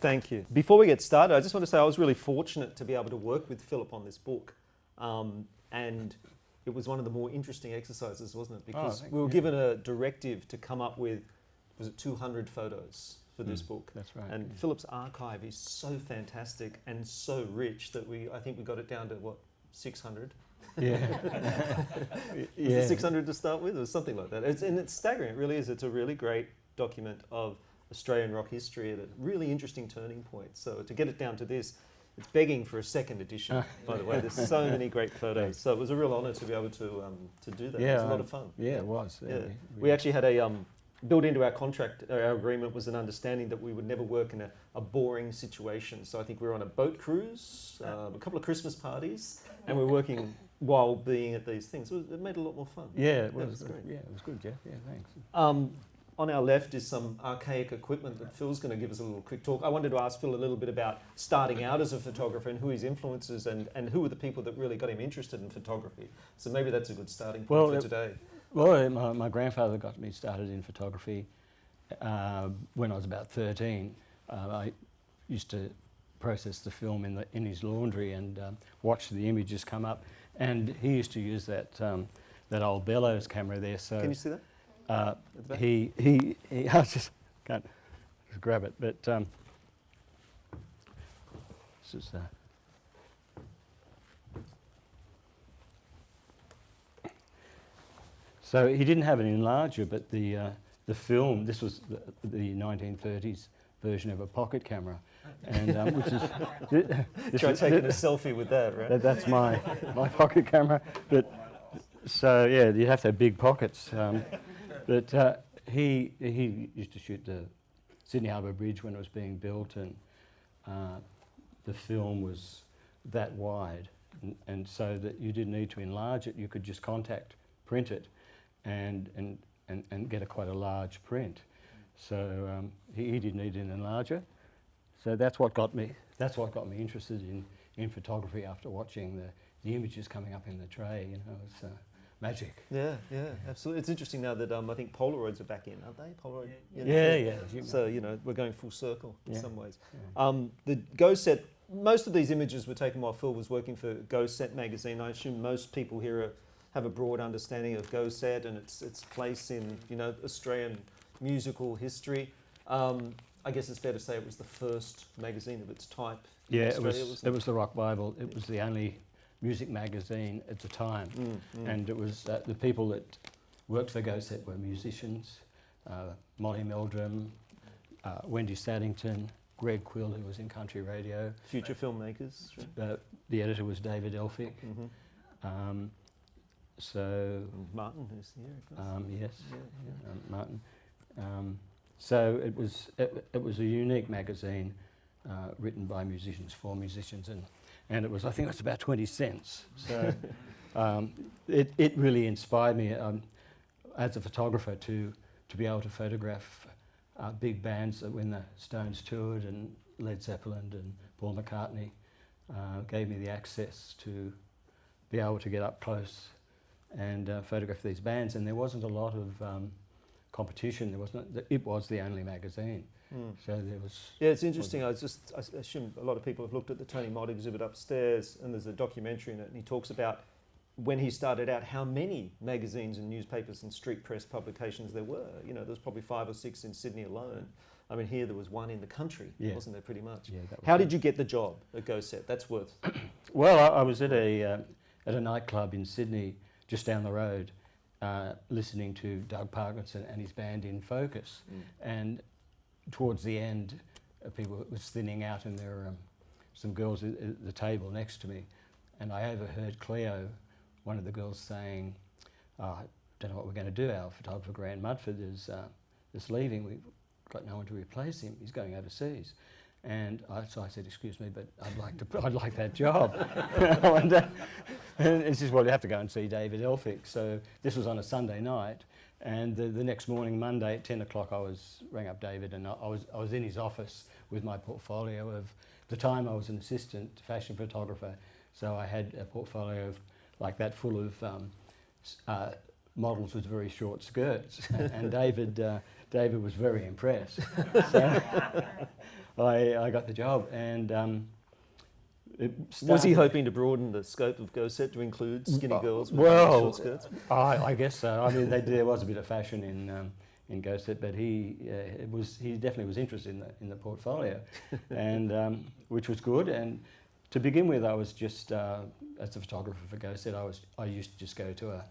Thank you. Before we get started, I just want to say I was really fortunate to be able to work with Philip on this book. And it was one of the more interesting exercises, wasn't it? Because we were given a directive to come up with, was it 200 photos for this book? That's right. And Philip's archive is so fantastic and so rich that I think we got it down to, 600? Yeah. Was it 600 to start with, or something like that? It's staggering, it really is. It's a really great document of Australian rock history at a really interesting turning point. So to get it down to this, it's begging for a second edition, by the way. There's so many great photos. So it was a real honour to be able to do that. Yeah, It was a lot of fun. Yeah, it was. Yeah. We actually had built into our contract, our agreement was an understanding that we would never work in a boring situation. So I think we were on a boat cruise, a couple of Christmas parties, and we were working while being at these things. It made it a lot more fun. Yeah, it was. was great. Yeah, it was good, Jeff. Yeah, thanks. On our left is some archaic equipment that Phil's going to give us a little quick talk. I wanted to ask Phil a little bit about starting out as a photographer and who his influences and who were the people that really got him interested in photography. So maybe that's a good starting point for today. Well, my grandfather got me started in photography when I was about 13. I used to process the film in his laundry and watch the images come up. And he used to use that old Bellows camera there. So can you see that? He I just can't just grab it, but this is so he didn't have an enlarger, but the film, this was the 1930s version of a pocket camera, and which is try taking a selfie with that, right? That's my pocket camera, but so yeah, you have to have big pockets. But he used to shoot the Sydney Harbour Bridge when it was being built, and the film was that wide, and so that you didn't need to enlarge it. You could just print it, and get quite a large print. So he didn't need an enlarger. So that's what got me interested in photography after watching the images coming up in the tray. You know, it's magic. Yeah, absolutely. It's interesting now that I think Polaroids are back in, aren't they? Polaroid. Yeah. So we're going full circle in some ways. Yeah. The Go Set. Most of these images were taken while Phil was working for Go Set magazine. I assume most people here have a broad understanding of Go Set and its place in Australian musical history. I guess it's fair to say it was the first magazine of its type. Yeah, it was the Rock Bible. It was the only music magazine at the time, and it was the people that worked for Go Set were musicians, Molly Meldrum, Wendy Saddington, Greg Quill, who was in country radio. Future filmmakers. The editor was David Elphick. So Martin, who's here. Yes, Martin. So it was a unique magazine written by musicians for musicians, and it was, I think it was about 20 cents. So it really inspired me as a photographer to be able to photograph big bands when the Stones toured, and Led Zeppelin and Paul McCartney. Gave me the access to be able to get up close and photograph these bands, and there wasn't a lot of competition. It was the only magazine. So there was. Yeah, it's interesting. I assume a lot of people have looked at the Tony Mott exhibit upstairs, and there's a documentary in it, and he talks about when he started out how many magazines and newspapers and street press publications there were. There was probably 5 or 6 in Sydney alone. I mean, here there was one in the country, wasn't there, pretty much? Yeah, how did you get the job at Go Set? That's worth. Well, I was at a nightclub in Sydney, just down the road, listening to Doug Parkinson and his band In Focus, and towards the end, people was thinning out, and there were some girls at the table next to me, and I overheard Cleo, one of the girls, saying, "I don't know what we're going to do. Our photographer Grant Mudford is leaving. We've got no one to replace him. He's going overseas." And so I said, "Excuse me, but I'd like that job." And he says, "Well, you have to go and see David Elphick." So this was on a Sunday night, and the next morning, Monday at 10 o'clock, I rang up David, and I was in his office with my portfolio of. At the time, I was an assistant fashion photographer, so I had a portfolio of like that full of models with very short skirts, and David was very impressed. So I got the job, and Was he hoping to broaden the scope of Go Set to include skinny girls with well, short skirts? I guess so. I mean, there was a bit of fashion in Go Set, but he definitely was interested in the portfolio, and which was good. And to begin with, I was just as a photographer for Go Set, I used to just go to a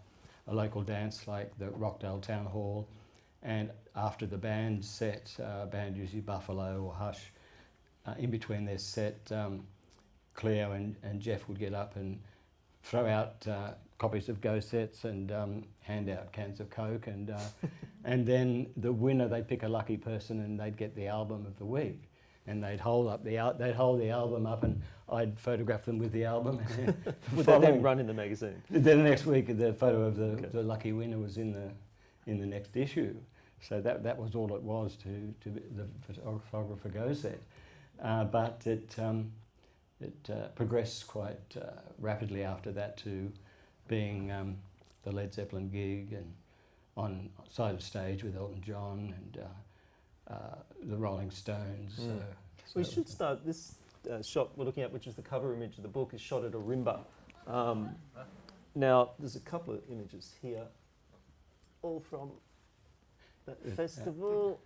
local dance like the Rockdale Town Hall, and after the band set, band usually Buffalo or Hush, in between their set. Cleo and Jeff would get up and throw out copies of Go Sets and hand out cans of Coke, and then the winner, they'd pick a lucky person and they'd get the album of the week, and they'd hold the album up, and I'd photograph them with the album. Would that then run in the magazine? Then the next week, the photo of the lucky winner was in the next issue. So that was all it was to the photographer Go Set, but it progressed quite rapidly after that to being the Led Zeppelin gig and on side of stage with Elton John and the Rolling Stones. We should start this shot we're looking at, which is the cover image of the book, is shot at Ourimbah. Now, there's a couple of images here, all from that festival.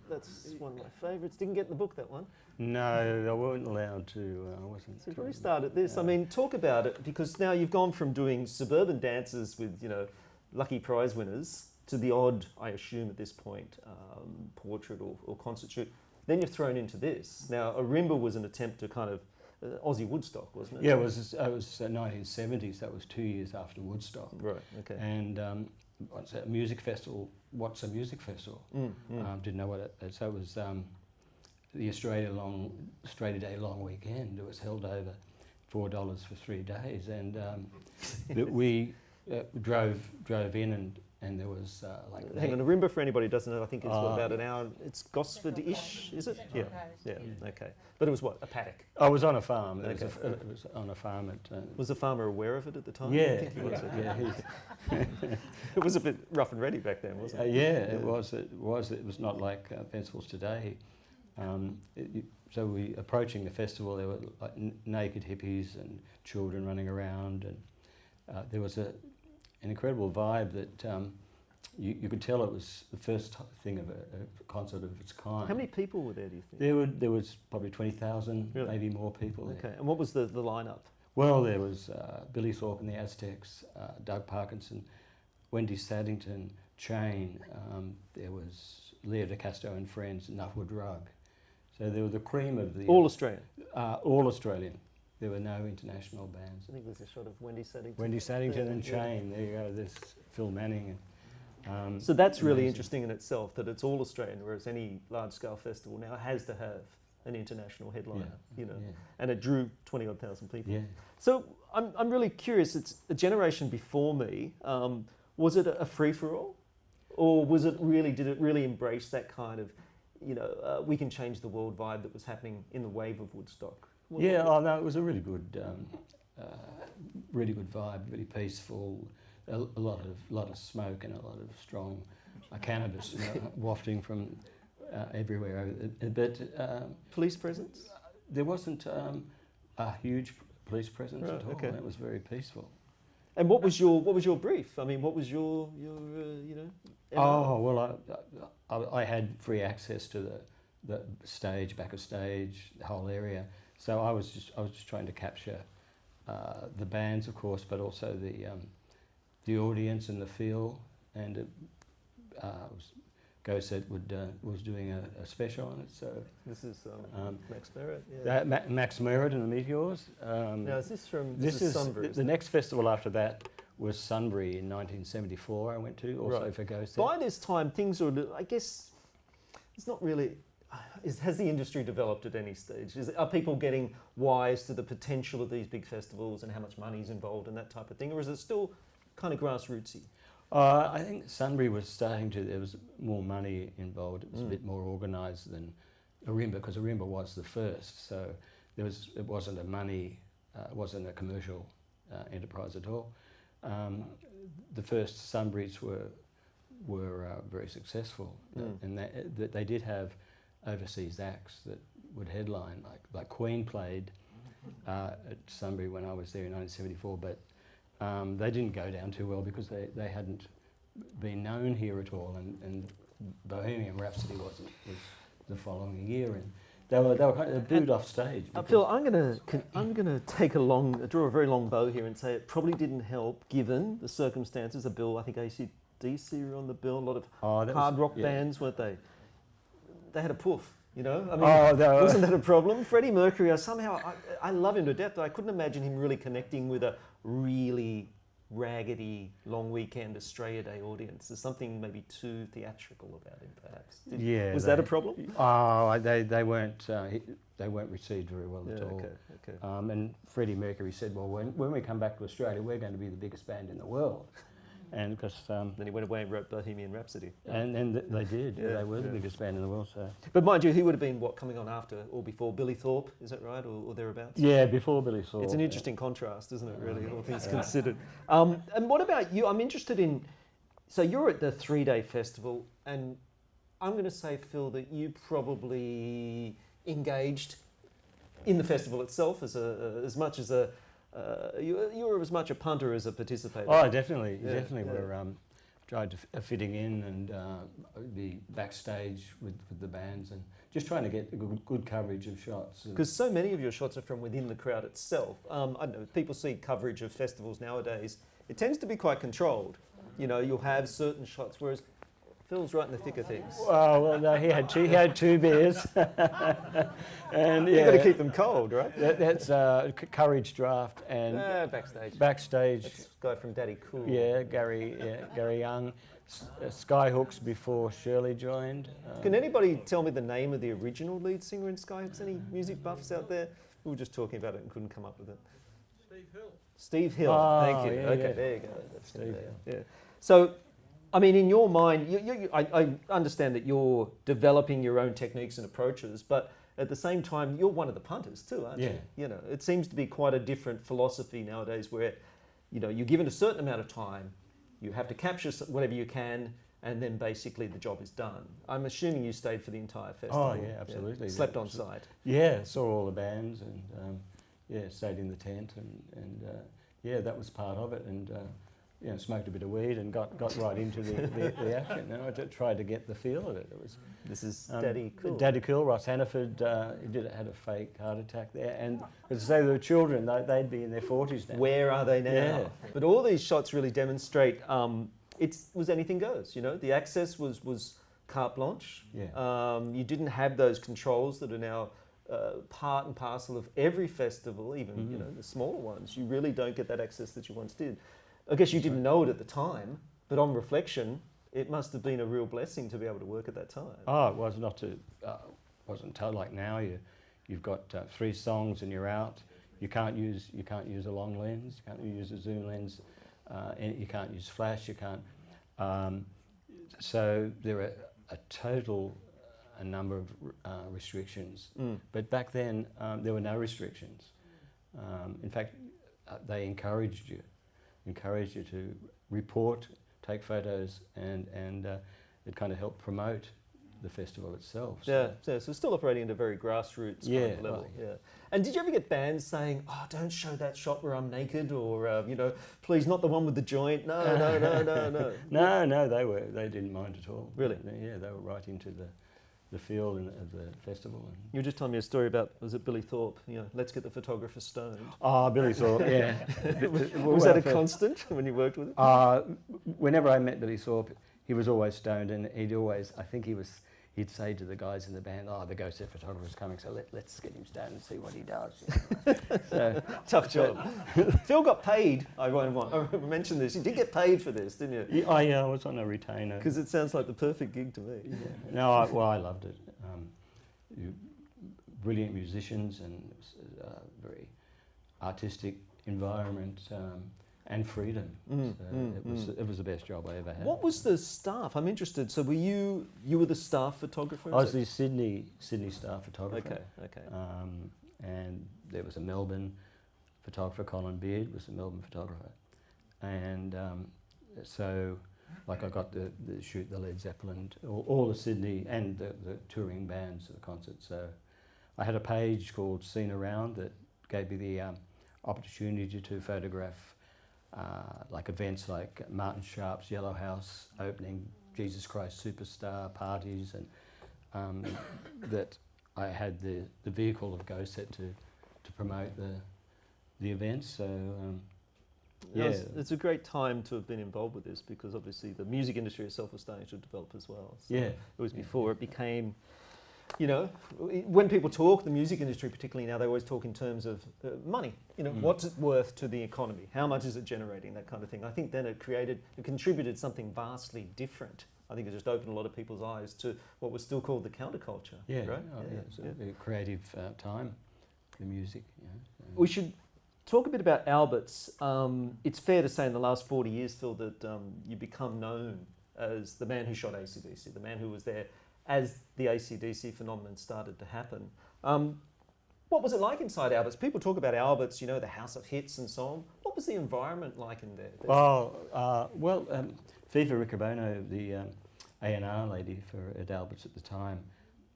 That's one of my favourites. Didn't get in the book, that one. No, I wasn't allowed to. I wasn't. So if we start at this, I mean, talk about it, because now you've gone from doing suburban dances with, lucky prize winners to the odd, I assume at this point, portrait or concert shoot. Then you're thrown into this. Now, Ourimbah was an attempt to kind of Aussie Woodstock, wasn't it? Yeah, it was 1970s. That was 2 years after Woodstock. Right. Okay. And what's that music festival? What's a music festival? Didn't know what it. So it was the Australia Day long weekend. It was held over $4 for 3 days, and we drove in, and there was Hang on, Ourimbah, for anybody who doesn't know, I think it's about an hour. It's Gosford-ish, is it? Yeah. Okay. But it was what, a paddock? I was on a farm. Okay. It was on a farm at. Was the farmer aware of it at the time? Yeah, I think he was. yeah. It was a bit rough and ready back then, wasn't it? It was. It was not like festivals today. So we approaching the festival, there were like naked hippies and children running around, and there was an incredible vibe that you could tell it was the first thing of a concert of its kind. How many people were there, do you think? There was probably 20,000, Really? maybe more people there. Okay, and what was the lineup? Well, there was Billy Thorpe and the Aztecs, Doug Parkinson, Wendy Saddington, Chain, there was Leo DeCastro and Friends, Nuffwood Rug. So they were the cream of the... All Australian? All Australian. There were no international bands. I think there's a shot of Wendy Saddington. Wendy Saddington and Chain, there you go, there's Phil Manning. So that's really interesting in itself, that it's all Australian, whereas any large-scale festival now has to have an international headliner, and it drew 20-odd thousand people. Yeah. So I'm really curious, it's a generation before me, was it a free-for-all? Or did it really embrace that kind of, we can change the world vibe that was happening in the wave of Woodstock? No, it was a really good vibe, really peaceful, a lot of smoke and a lot of strong cannabis wafting from everywhere. But police presence? There wasn't a huge police presence at all. Okay. It was very peaceful. And what was your brief? I mean, what was your Oh well, I had free access to the stage, back of stage, the whole area. So I was just trying to capture the bands, of course, but also the audience and the feel. And Go Set was doing a special on it. So this is Max Merritt. Yeah. Max Merritt and the Meteors. Now is this from? This is Sunbury. The next festival after that was Sunbury in 1974. I went to also for Go Set. By this time, things are. I guess it's not really. Has the industry developed at any stage? Are people getting wise to the potential of these big festivals and how much money is involved and that type of thing, or is it still kind of grassrootsy? I think Sunbury was starting to. There was more money involved. It was a bit more organised than Ourimbah, because Ourimbah was the first. So it wasn't a commercial enterprise at all. um, the first Sunburys were very successful, and they did have overseas acts that would headline, like Queen played at Sunbury when I was there in 1974, but they didn't go down too well because they hadn't been known here at all, and Bohemian Rhapsody was the following year, and they were kind of booed off stage. Phil, I'm gonna draw a very long bow here and say it probably didn't help given the circumstances. The bill, I think AC/DC were on the bill. A lot of hard rock bands, weren't they? They had a poof. You know, I mean, wasn't that a problem? Freddie Mercury, I love him to death, but I couldn't imagine him really connecting with a really raggedy long weekend Australia Day audience. There's something maybe too theatrical about him, perhaps. Was that a problem? Oh, they weren't received very well at all. Okay. And Freddie Mercury said, well, when we come back to Australia, we're going to be the biggest band in the world. And because then he went away and wrote Bohemian Rhapsody. And they did. They were the biggest band in the world. So, but mind you, he would have been coming on after or before Billy Thorpe? Is that right, or thereabouts? Yeah, before Billy Thorpe. It's an interesting contrast, isn't it? Really, all things considered. And what about you? I'm interested in. So you're at the 3-day festival, and I'm going to say, Phil, that you probably engaged in the festival itself as much as a. You were as much a punter as a participator. Oh, definitely. We're tried to fitting in and be backstage with the bands and just trying to get good coverage of shots. Because so many of your shots are from within the crowd itself. I don't know, people see coverage of festivals nowadays. It tends to be quite controlled. You know, you'll have certain shots, whereas Phil's right in the thick of things. Oh, well, no, he had two beers. And You've got to keep them cold, right? That's Courage Draft and Backstage. That's a guy from Daddy Cool. Yeah, Gary Young. Skyhooks before Shirley joined. Can anybody tell me the name of the original lead singer in Skyhooks? Any music buffs out there? We were just talking about it and couldn't come up with it. Steve Hill. Oh, thank you. yeah, Okay, yeah. there you go. That's Steve Hill. Yeah. So, I mean, in your mind, I understand that you're developing your own techniques and approaches, but at the same time, you're one of the punters too, aren't you? You know, it seems to be quite a different philosophy nowadays where, you know, you're given a certain amount of time, you have to capture whatever you can, and then basically the job is done. I'm assuming you stayed for the entire festival. Oh, yeah, absolutely. Yeah. Slept on site. Yeah, saw all the bands and, stayed in the tent and that was part of it. And, smoked a bit of weed and got right into the action. And I tried to get the feel of it. This is Daddy Cool. Daddy Cool, Ross Hannaford, had a fake heart attack there. And as I say, there were children, they'd be in their 40s now. Where are they now? Yeah. But all these shots really demonstrate it was anything goes. You know, the access was carte blanche. Yeah. You didn't have those controls that are now part and parcel of every festival, even you know the smaller ones. You really don't get that access that you once did. I guess you didn't know it at the time, but on reflection, it must have been a real blessing to be able to work at that time. Oh, it was wasn't told like now. You've got 3 songs and you're out. You can't use a long lens. You can't use a zoom lens. And you can't use flash. You can't. So there are a number of restrictions. But back then there were no restrictions. In fact, they encouraged you to report, take photos, and it kind of helped promote the festival itself. So. So still operating at a very grassroots kind of level. Right. Yeah. And did you ever get bands saying, "Oh, don't show that shot where I'm naked," or please not the one with the joint? No. No, they didn't mind at all. Really? Yeah, they were right into the field of the festival. You were just telling me a story about, was it Billy Thorpe? You know, let's get the photographer stoned. Oh, Billy Thorpe, yeah. Was that a constant when you worked with him? Whenever I met Billy Thorpe, he was always stoned, and he'd say to the guys in the band, "Oh, the Go Set photographer's coming, so let's get him stoned and see what he does." So, tough job. Phil got paid. I mentioned this. You did get paid for this, didn't you? I was on a retainer. Because it sounds like the perfect gig to me. Yeah. No, I loved it. Brilliant musicians and it was a very artistic environment and freedom. It was the best job I ever had. What was the staff? I'm interested. So you were the staff photographer? I was the Sydney staff photographer. Okay. And there was a Melbourne photographer, Colin Beard was the Melbourne photographer. and so like I got the shoot the Led Zeppelin, all the Sydney and the touring bands at the concert. So I had a page called Seen Around that gave me the opportunity to photograph like events like Martin Sharp's Yellow House opening, Jesus Christ Superstar parties, and that I had the vehicle of GoSet to promote the events. So No, yeah, it's a great time to have been involved with this, because obviously the music industry itself was starting to develop as well. So yeah, it was before it became, you know, when people talk, the music industry particularly now, they always talk in terms of money. You know, what's it worth to the economy? How much is it generating? That kind of thing. I think then it contributed something vastly different. I think it just opened a lot of people's eyes to what was still called the counterculture. yeah, right? oh, yeah, it's a creative time, the music. You know, so. We should talk a bit about Alberts. It's fair to say in the last 40 years, Phil, that you become known as the man who shot AC/DC, the man who was there as the AC/DC phenomenon started to happen. What was it like inside Alberts? People talk about Alberts, you know, the house of hits and so on. What was the environment like in there? Viva Riccobono, the A&R lady at Alberts at the time,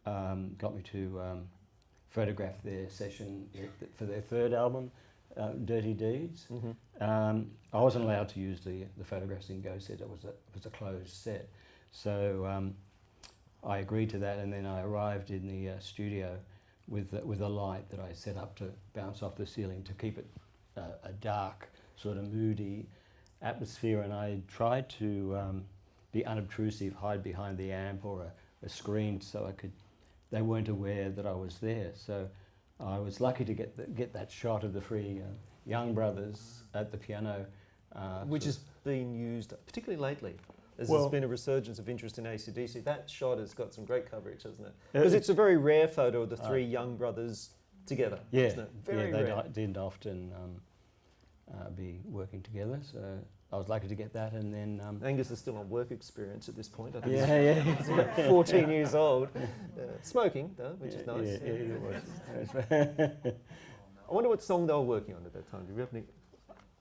got me to photograph their session for their third album, Dirty Deeds. Mm-hmm. I wasn't allowed to use the photographs in GoSet. It was a closed set, so I agreed to that, and then I arrived in the studio with a light that I set up to bounce off the ceiling to keep it a dark, sort of moody atmosphere, and I tried to be unobtrusive, hide behind the amp or a screen, so they weren't aware that I was there. So I was lucky to get that shot of the three young brothers at the piano, Which has been used particularly lately. There's Well- been a resurgence of interest in AC/DC. That shot has got some great coverage, hasn't it? Because it's a very rare photo of the three young brothers together, yeah, isn't it? Very they rare. didn't often be working together, so I was lucky to get that, and then Angus is still on work experience at this point. I think yeah, he's about 14 years old. Smoking, though, which is nice. Yeah, it was. I wonder what song they were working on at that time. Do you have any?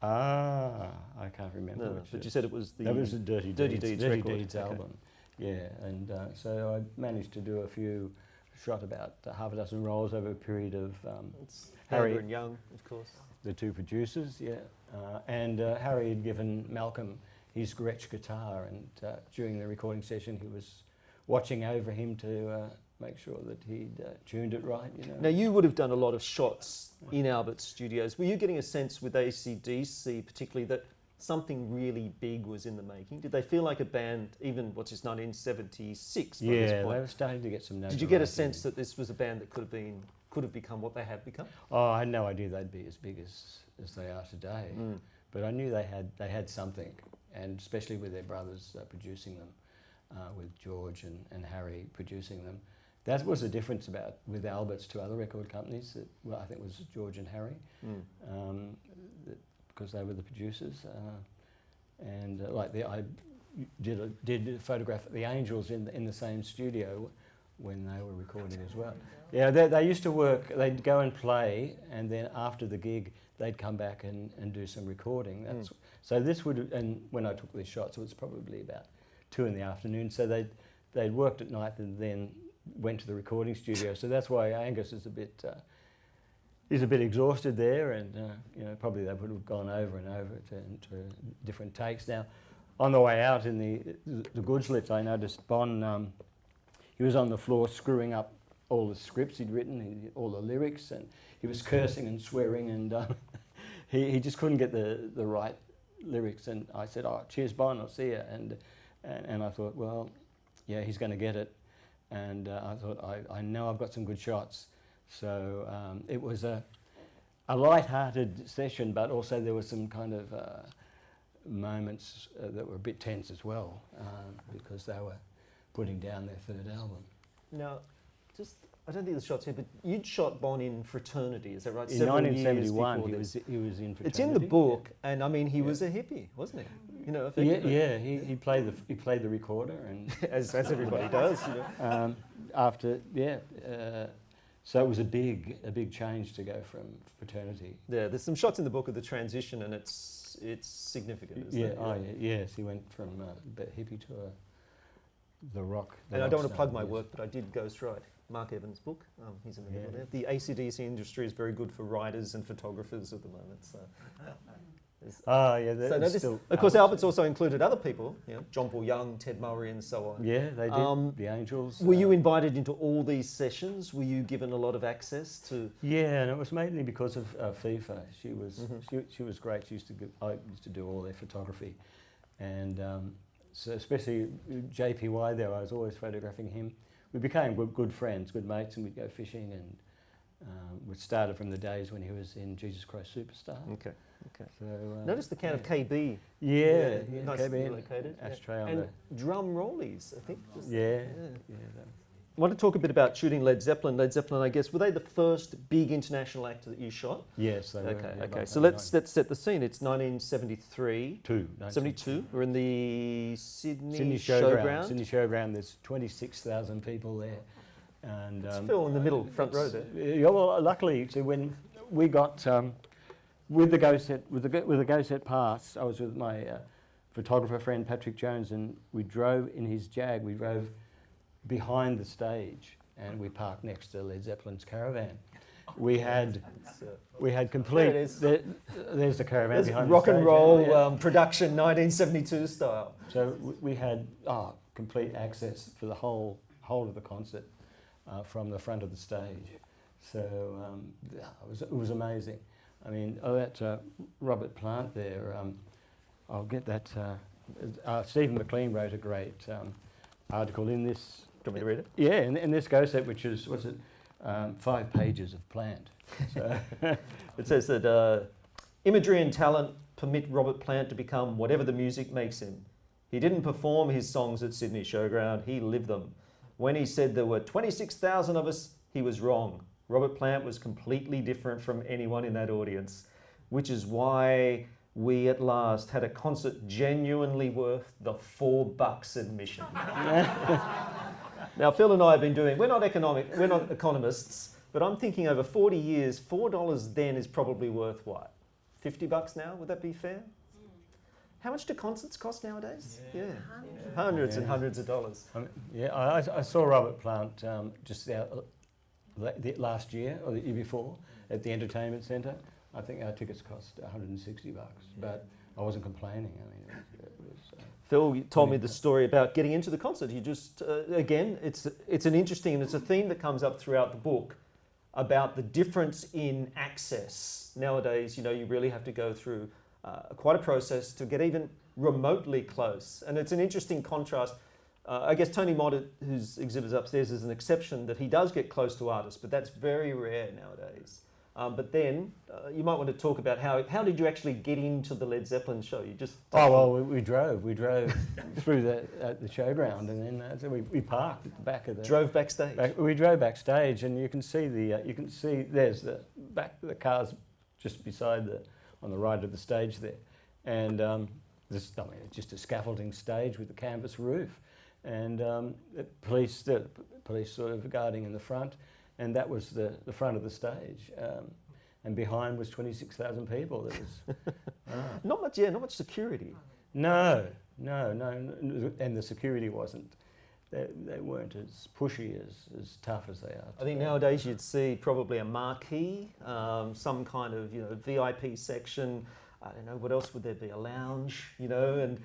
I can't remember. No, which but you said it was the... that was the Dirty Dirty Deeds, Deeds Dirty record. Deeds Okay. album. Yeah, and so I managed to do shot about half a dozen rolls over a period of It's Harry- Harry and Young, of course. the two producers, yeah. And Harry had given Malcolm his Gretsch guitar, and during the recording session he was watching over him to make sure that he'd tuned it right, you know. Now, you would have done a lot of shots in Albert Studios. Were you getting a sense with AC/DC particularly that something really big was in the making? Did they feel like a band, even what's its 1976 by Yeah, this they point? were starting to get some notoriety. Did you get a sense that this was a band that could have become what they have become? Oh, I had no idea they'd be as big as they are today. Mm. But I knew they had something, and especially with their brothers producing them, with George and Harry producing them. That was the difference with Alberts to other record companies. I think it was George and Harry, because they were the producers. I did a photograph of the Angels in the same studio when they were recording as well. Yeah, they used to work. They'd go and play, and then after the gig, they'd come back and do some recording. So this and when I took these shots, it was probably about 2 p.m. So they'd worked at night and then went to the recording studio. So that's why Angus is a bit exhausted there, and probably they would have gone over and over to different takes. Now, on the way out in the goods lift, I noticed Bon. He was on the floor screwing up all the scripts he'd written, all the lyrics, and he was cursing and swearing, and he just couldn't get the right lyrics. And I said, "Oh, cheers, Bon, I'll see you." And I thought, well, yeah, he's going to get it. And I thought, I know I've got some good shots. So it was a light-hearted session, but also there were some kind of moments that were a bit tense as well, because they were putting down their third album. Now, I don't think the shot's here, but you'd shot Bon in Fraternity, is that right? In Several years 1971, before he this. was in Fraternity. It's in the book, and I mean, he was a hippie, wasn't he? Effectively. Yeah, he played the recorder, and as everybody does. so it was a big change to go from Fraternity. Yeah, there's some shots in the book of the transition, and it's it's significant. Isn't Yeah, it? yes, he went from a bit hippie to the rock. And I don't want to star, plug my yes. work, but I did ghostwrite Mark Evans' book. He's in the middle Yeah. there. The AC/DC industry is very good for writers and photographers at the moment. So, Ah, yeah, so that's no, this, still. of course, Albert's also included other people, John Paul Young, Ted Murray, and so on. Yeah, they did. The Angels. Were you invited into all these sessions? Were you given a lot of access to? Yeah, and it was mainly because of FIFA. She was Mhm. she was great. She used to I used to do all their photography, and so especially JPY there, I was always photographing him. We became good friends, good mates, and we'd go fishing. And we started from the days when he was in Jesus Christ Superstar. Okay. Okay. So Notice the can of KB. Yeah, nicely KB located. ashtray on And drum rollies, I think. Just- yeah. I want to talk a bit about shooting Led Zeppelin. Led Zeppelin, I guess, were they the first big international act that you shot? Yes, they were. Okay, yeah, okay. by So let's 1992. set the scene. It's 1973. 72. We're in the Sydney Showground. Sydney Showground. There's 26,000 people there, and It's Phil in the middle, front row there. Yeah, well, luckily, so when we got with the Go Set with the Go Set pass, I was with my photographer friend Patrick Jones, and we drove in his Jag. We drove behind the stage, and we parked next to Led Zeppelin's caravan. We had complete. There it is. There's the caravan There's behind rock the stage. and roll yeah. production, 1972 style. So we had complete access for the whole of the concert from the front of the stage. So it was amazing. I mean, that Robert Plant there. I'll get that. Stephen McLean wrote a great article in this. Do you want me to read it? Yeah, in this Go Set, which is 5 pages of Plant. So It says that imagery and talent permit Robert Plant to become whatever the music makes him. He didn't perform his songs at Sydney Showground, he lived them. When he said there were 26,000 of us, he was wrong. Robert Plant was completely different from anyone in that audience, which is why we at last had a concert genuinely worth the $4 admission. Now, Phil and I have been doing, we're not economists, but I'm thinking over 40 years, $4 then is probably worth what? $50 now? Would that be fair? How much do concerts cost nowadays? Yeah. Hundreds and hundreds of dollars. I saw Robert Plant just last year or the year before at the entertainment centre. I think our tickets cost $160, but I wasn't complaining. I mean, it was. Phil, you told me the story about getting into the concert. You just, again, it's an interesting, and it's a theme that comes up throughout the book about the difference in access. Nowadays, you really have to go through quite a process to get even remotely close. And it's an interesting contrast. I guess Tony Mott, whose exhibits upstairs, is an exception that he does get close to artists, but that's very rare nowadays. But then you might want to talk about how did you actually get into the Led Zeppelin show? You just we drove through the showground, and then so we parked at the back of the drove backstage. We drove backstage, and you can see there's the cars just beside on the right of the stage there, and it's just a scaffolding stage with a canvas roof, and the police sort of guarding in the front. And that was the front of the stage, and behind was 26,000 people. That was not much security. No, and the security wasn't. They weren't as pushy, as tough as they are today. I think nowadays you'd see probably a marquee, some kind of VIP section. I don't know, what else would there be? A lounge, and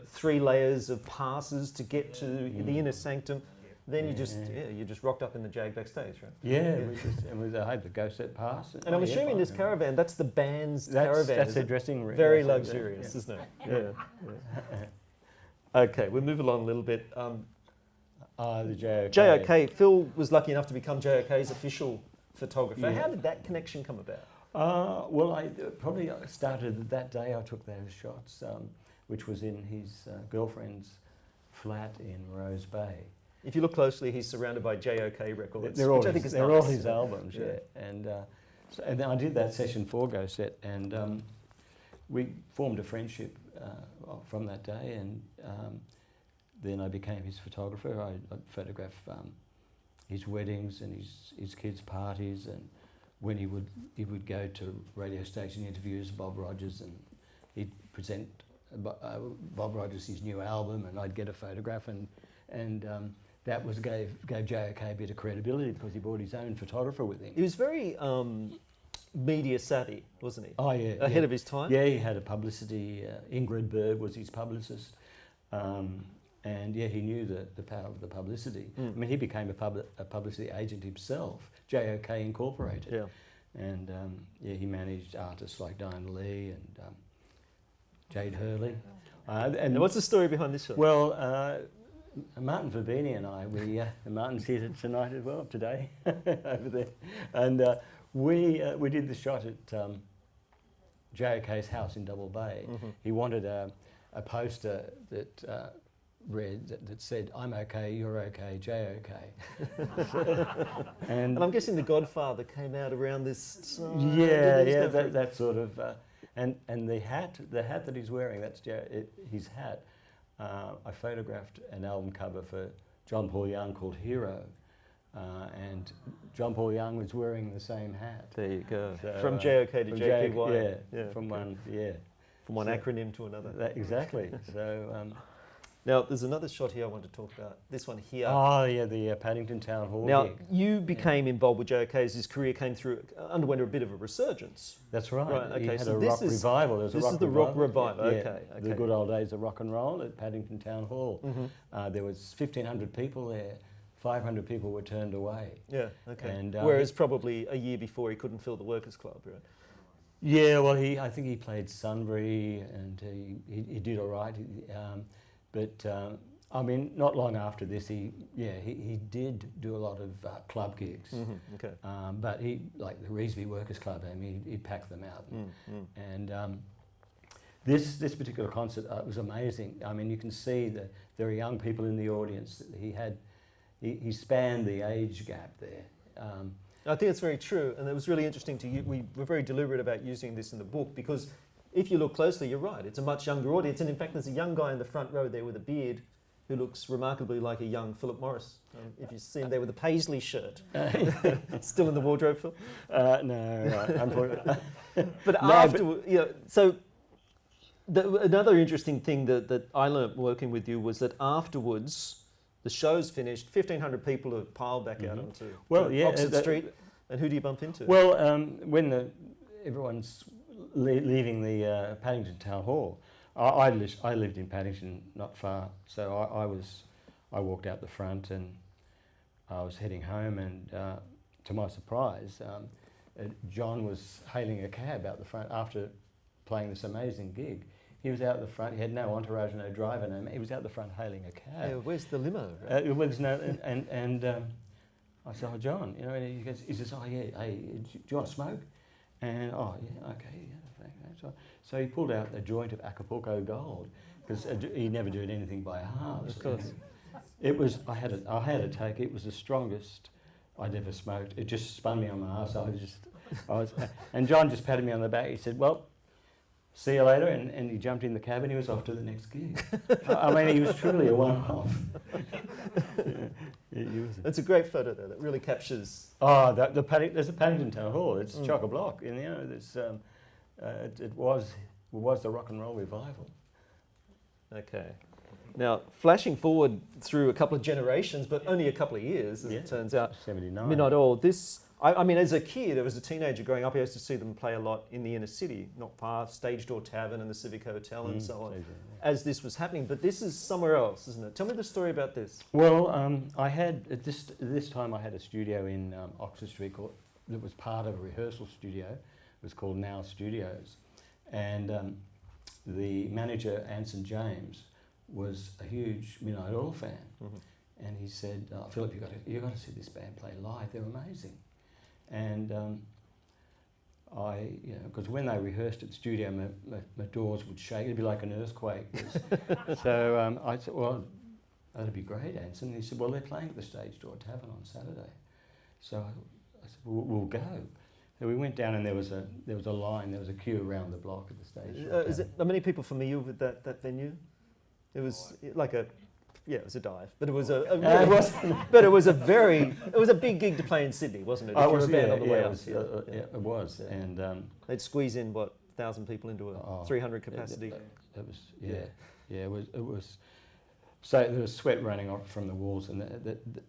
3 layers of passes to get to the inner sanctum. Then you just rocked up in the Jag backstage, right? Yeah. I had the Go Set pass. And I'm assuming this caravan, that's the band's caravan. That's their dressing room. Very luxurious, isn't it? Yeah. Okay, we'll move along a little bit. The JOK. JOK, Phil was lucky enough to become JOK's official photographer. Yeah. How did that connection come about? Well, I probably started that day I took those shots, which was in his girlfriend's flat in Rose Bay. If you look closely, he's surrounded by JOK records, They're all which I think is they're nice. all his albums, yeah. And then I did that session for Go Set, and we formed a friendship from that day, and then I became his photographer. I photographed his weddings and his kids' parties, and when he would go to radio station interviews, Bob Rogers and he'd present Bob Rogers his new album, and I'd get a photograph, and that gave JOK a bit of credibility because he brought his own photographer with him. He was very media savvy, wasn't he? Oh yeah, Ahead of his time. Yeah, he had a publicity. Ingrid Berg was his publicist, and yeah, he knew the power of the publicity. I mean, he became a publicity agent himself. JOK Incorporated. Yeah. And yeah, he managed artists like Diana Lee and Jade Hurley. And what's the story behind this shot? Well, Martin Verbini and I, Martin's here tonight as well, today, over there. And we did the shot at JOK's house in Double Bay. He wanted a poster that read, that said, "I'm okay, you're okay, JOK." And I'm guessing The Godfather came out around this time. Yeah, that sort of, and the hat that he's wearing, that's his hat. I photographed an album cover for John Paul Young called Hero, and John Paul Young was wearing the same hat. There you go. So, from JOK to from JPY. from one acronym to another. Exactly. So. Now, there's another shot here I want to talk about. This one here. Oh, yeah, the Paddington Town Hall Now, gig. you became involved with JOK as his career underwent a bit of a resurgence. That's right. Okay, He had so a this rock is- revival. this is the rock revival, Yeah, okay. The good old days of rock and roll at Paddington Town Hall. There was 1,500 people there. 500 people were turned away. Yeah, okay. And, whereas probably a year before he couldn't fill the Workers' Club, right? Yeah, well, I think he played Sunbury and he did all right. I mean, not long after this, he did do a lot of club gigs. Okay. But like the Revesby Workers Club, I mean, he packed them out. And this particular concert was amazing. I mean, you can see that there are young people in the audience. He spanned the age gap there. I think it's very true, and it was really interesting to you. We were very deliberate about using this in the book because if you look closely, you're right. It's a much younger audience, and in fact, there's a young guy in the front row there with a beard who looks remarkably like a young Philip Morris. If you see him there with a Paisley shirt, still in the wardrobe, Phil. No, right, unfortunately. But after, so another interesting thing that I learnt working with you was that afterwards, the show's finished, 1,500 people have piled back out onto Oxford Street. And who do you bump into? Well, when everyone's leaving the Paddington Town Hall, I lived in Paddington, not far, so I walked out the front and I was heading home, and to my surprise, John was hailing a cab out the front after playing this amazing gig. He was out the front. He had no entourage, no driver, he was out the front hailing a cab. Yeah, where's the limo? And I said, "Oh, John," and he goes, he says, "Oh yeah, hey, do you want to smoke?" And oh yeah, okay, yeah. So he pulled out a joint of Acapulco Gold because he never did anything by halves. Of course. It was. I had a take. It was the strongest I'd ever smoked. It just spun me on my ass. And John just patted me on the back. He said, "Well, see you later," and he jumped in the cab and he was off to the next gig. I mean, he was truly a one-off. It's a great photo though. That really captures. Oh, there's a Paddington Town Hall. It's chock-a-block. It was the rock and roll revival. Okay. Now, flashing forward through a couple of generations, but only a couple of years, as it turns out. 79. Midnight Oil. I mean, as a kid, as a teenager growing up, I used to see them play a lot in the inner city, not far, Stage Door Tavern and the Civic Hotel and so on, as this was happening. But this is somewhere else, isn't it? Tell me the story about this. Well, I had, at this time, I had a studio in Oxford Street that was part of a rehearsal studio. It was called Now Studios. And the manager, Anson James, was a huge Midnight Oil fan. And he said, "Philip, you've got to see this band play live. They're amazing." And because when they rehearsed at the studio, my doors would shake. It'd be like an earthquake. So I said, "Well, that'd be great, Anson." And he said, "Well, they're playing at the Stage Door Tavern on Saturday." So I said, "Well, we'll go." So we went down, and there was a line. There was a queue around the block at the Stage Door Tavern. Are many people familiar with that venue? It was like a. Yeah, it was a dive, but it was it was a big gig to play in Sydney, wasn't it? If you were a band on the way up. It was, and they'd squeeze in what, 1,000 people into a Oh, 300 capacity. It was, Yeah. yeah, it was. So there was sweat running off from the walls, and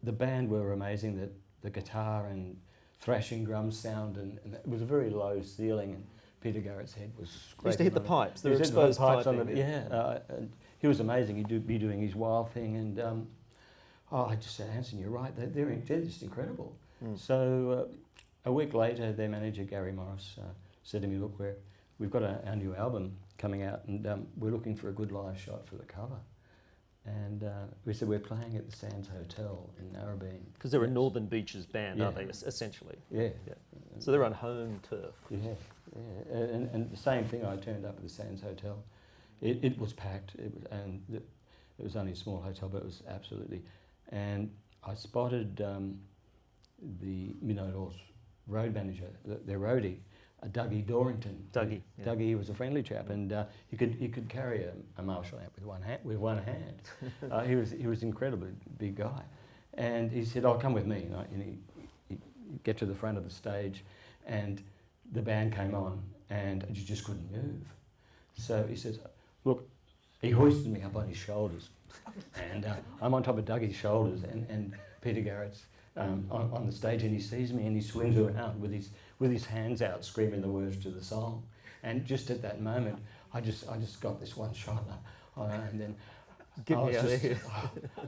the band were amazing. The guitar and thrashing drum sound, and it was a very low ceiling. And Peter Garrett's head was He used to hit the scraping on it. pipes. He They were used to hit the exposed pipes piping. on the, and he was amazing. He'd be doing his wild thing, and I just said, Hanson, you're right. They're just incredible. Mm. So a week later, their manager Gary Morris said to me, "Look, we've got our new album coming out, and we're looking for a good live shot for the cover." And we said, "We're playing at the Sands Hotel in Narrabeen." Because they're a Northern Beaches band, aren't Yeah. they, essentially? Yeah. Yeah. So they're on home turf. Yeah, yeah. And the same thing, I turned up at the Sands Hotel. It was packed, it was only a small hotel, but it was absolutely... And I spotted the Midnight Horse road manager, their roadie, Dougie Dorrington. Dougie, yeah. Dougie was a friendly chap, and he could carry a Marshall amp with one hand. He was incredibly big guy, and he said, "Oh, come with me." And he get to the front of the stage, and the band came on, and you just couldn't move. So he says, "Look," he hoisted me up on his shoulders, and I'm on top of Dougie's shoulders, and Peter Garrett's on the stage, and he sees me, and he swings around with his hands out, screaming the words to the song. And just at that moment, I just got this one shot, and then Get me out of here.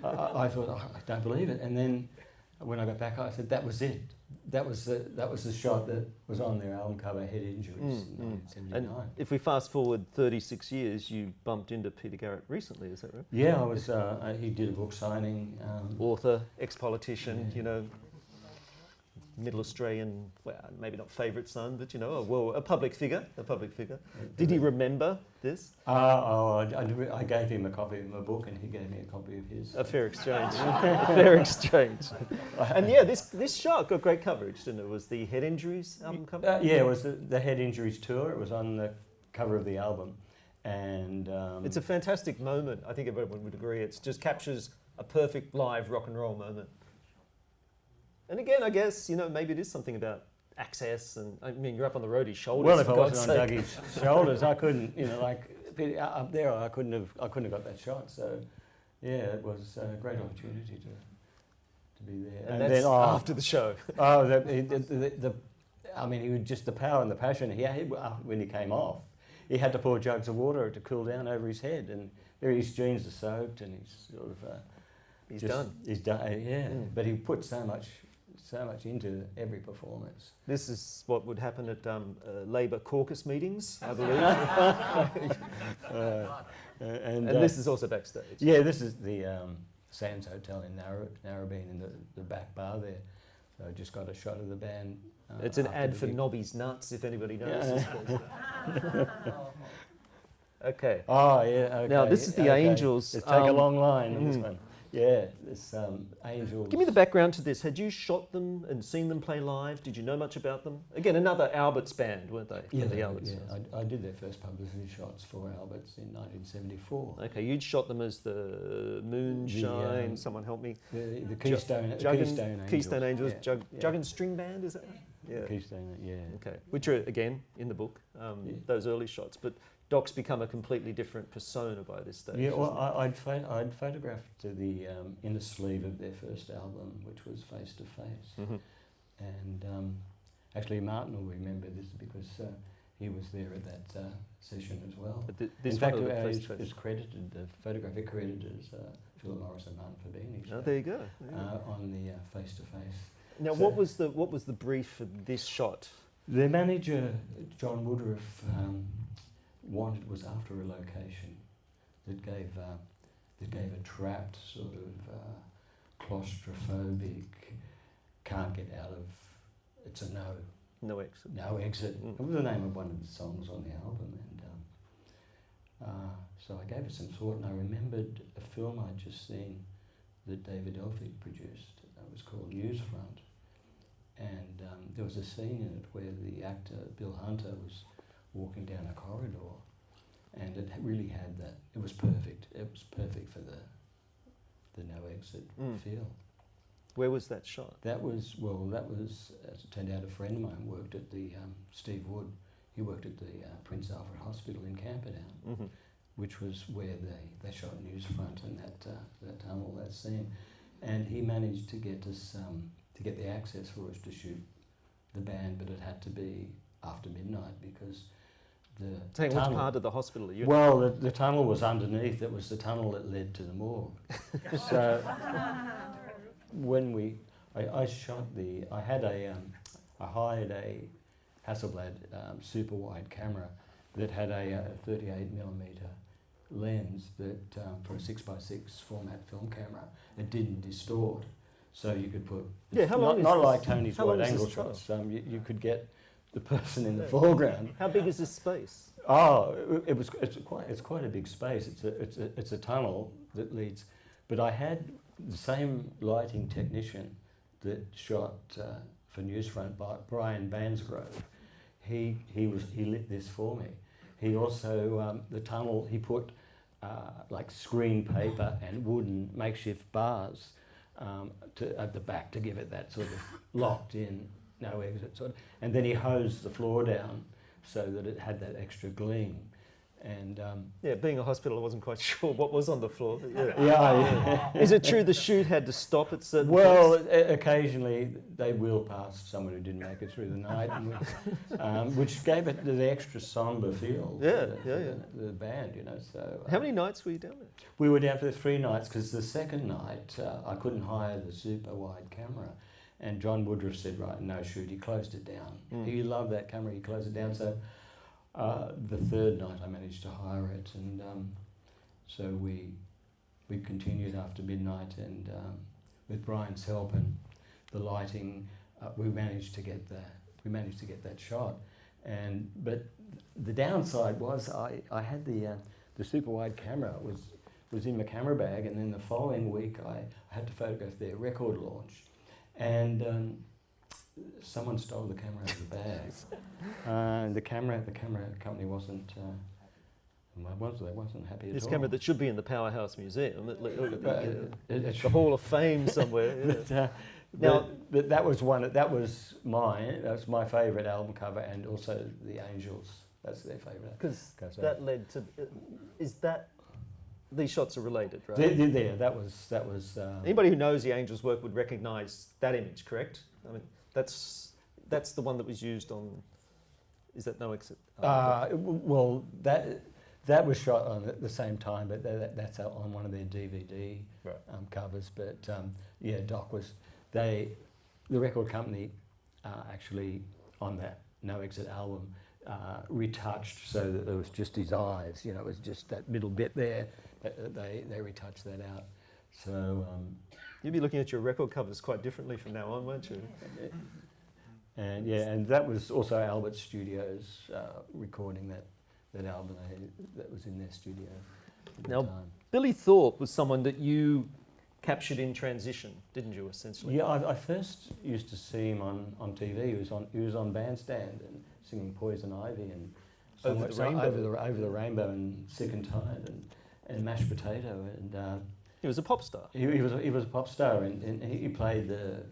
I thought, I don't believe it. And then when I got back, I said, that was it. That was the shot that was on their album cover, Head Injuries, in 1979. And if we fast forward 36 years, you bumped into Peter Garrett recently, is that right? Yeah, I was. He did a book signing. Author, ex-politician, Yeah. you know, Middle Australian, well, maybe not favourite son, but you know, a public figure, Did he remember this? I gave him a copy of my book, and he gave me a copy of his. A fair exchange. A fair exchange. And yeah, this shot got great coverage, didn't it? It was the Head Injuries album cover? Yeah, it was the Head Injuries tour. It was on the cover of the album, and It's a fantastic moment. I think everyone would agree. It just captures a perfect live rock and roll moment. And again, I guess, you know, maybe it is something about access, and I mean, you're up on the roadie's shoulders. well, if for I God's wasn't on sake. Dougie's shoulders, I couldn't, you know, like up there, I couldn't have got that shot. So, yeah, it was a great opportunity to be there. And that's after the show. Oh, I mean, he was just the power and the passion he had when he came off. He had to pour jugs of water to cool down over his head, and his jeans are soaked, and he's sort of He's done. He's done, yeah. Mm. But he put so much into every performance. This is what would happen at Labor caucus meetings, I believe. And And this is also backstage. yeah, this is the Sands Hotel in Narrabeen, in the back bar there. So I just got a shot of the band. It's an after ad the for gig. Nobby's Nuts, if anybody knows. Yeah. Okay. Oh yeah. Okay. Now, this is the Angels. Let's take a long line in this mm. one. Yeah, this Angels. Give me the background to this. Had you shot them and seen them play live? Did you know much about them? Again, another Alberts band, weren't they? Yeah, the Alberts. yeah. I did their first publicity shots for Alberts in 1974. Okay, you'd shot them as the Moonshine. Someone help me. The Keystone, Keystone Angels. Yeah, Jug and String Band, is that right? Yeah. Keystone, yeah. Okay, which are again in the book, those early shots. But Doc's become a completely different persona by this stage. Yeah, well, I'd photographed the inner sleeve of their first album, which was Face to Face. Mm-hmm. And actually, Martin will remember this because he was there at that session as well. But this In fact, one of the Face to Face. it's credited, the photographic credited as Philip Morris and Martin Fabini. Oh, there you go. On the Face to Face. Now, So- what was the brief for this shot? Their manager, John Woodruff, was after a location that gave a trapped sort of claustrophobic, can't get out of, it's a No exit. no exit. Mm. It was the name of one of the songs on the album, and so I gave it some thought, and I remembered a film I'd just seen that David Elphick produced. It was called Newsfront, and there was a scene in it where the actor Bill Hunter was walking down a corridor, and it really had that. It was perfect. It was perfect for the no exit feel. Where was that shot? That was, as it turned out, a friend of mine worked at the Steve Wood. he worked at the Prince Alfred Hospital in Camperdown, Mm-hmm. which was where they shot Newsfront and that tunnel, that scene, and he managed to get us to get the access for us to shoot the band, but it had to be after midnight because the Tell you, which tunnel. part of the hospital are you in? Well, the tunnel was underneath. It was the tunnel that led to the morgue. So when I shot I had I hired a Hasselblad super wide camera that had a 38mm lens that for a 6x6 format film camera, it didn't distort, so you could put How long is not this- like Tony's how long wide is angle this trial? shots. You could get the person in the foreground. How big is this space? Oh, it's quite a big space. It's a tunnel that leads, but I had the same lighting technician that shot for Newsfront, Brian Bansgrove. He lit this for me. He also the tunnel he put like screen paper and wooden makeshift bars at the back to give it that sort of locked in, no exit sort of, and then he hosed the floor down so that it had that extra gleam. And Being a hospital, I wasn't quite sure what was on the floor. But yeah. Is it true the shoot had to stop at certain Well, points? occasionally they will pass someone who didn't make it through the night, and which gave it the extra sombre feel. Yeah, for the band, you know. So How many nights were you down there? we were down for 3 nights because the second night I couldn't hire the super wide camera, and John Woodruff said, right, no shoot. He closed it down. He loved that camera. He closed it down. So the third night I managed to hire it, and so we continued after midnight, and with Brian's help and the lighting, we managed to get that shot. But the downside was I had the super wide camera was in my camera bag, and then the following week I had to photograph their record launch, and someone stole the camera out of the bag. The camera company wasn't happy at This all. camera that should be in the Powerhouse Museum, It the Hall of Fame somewhere. Yeah. Now- but that was mine. That was my favourite album cover, and also the Angels. That's their favourite. Because So- that led to. These shots are related, right? They're there. That was. Anybody who knows the Angels' work would recognise that image, correct? I mean, that's the one that was used on. Is that No Exit? Well, that was shot on at the same time, but that's on one of their DVD Right. covers. But Doc was the record company actually on that No Exit album retouched so that it was just his eyes. You know, it was just that middle bit there. They retouched that out. So. You'd be looking at your record covers quite differently from now on, won't you? And that was also Albert Studios recording that album. That was in their studio at Now, the time. Billy Thorpe was someone that you captured in transition, didn't you, essentially? Yeah, I first used to see him on TV. He was on Bandstand and singing Poison Ivy and Over the Rainbow. Over the Rainbow and Sick and Tired and Mashed Potato, and He was a pop star. he was a pop star, and he played the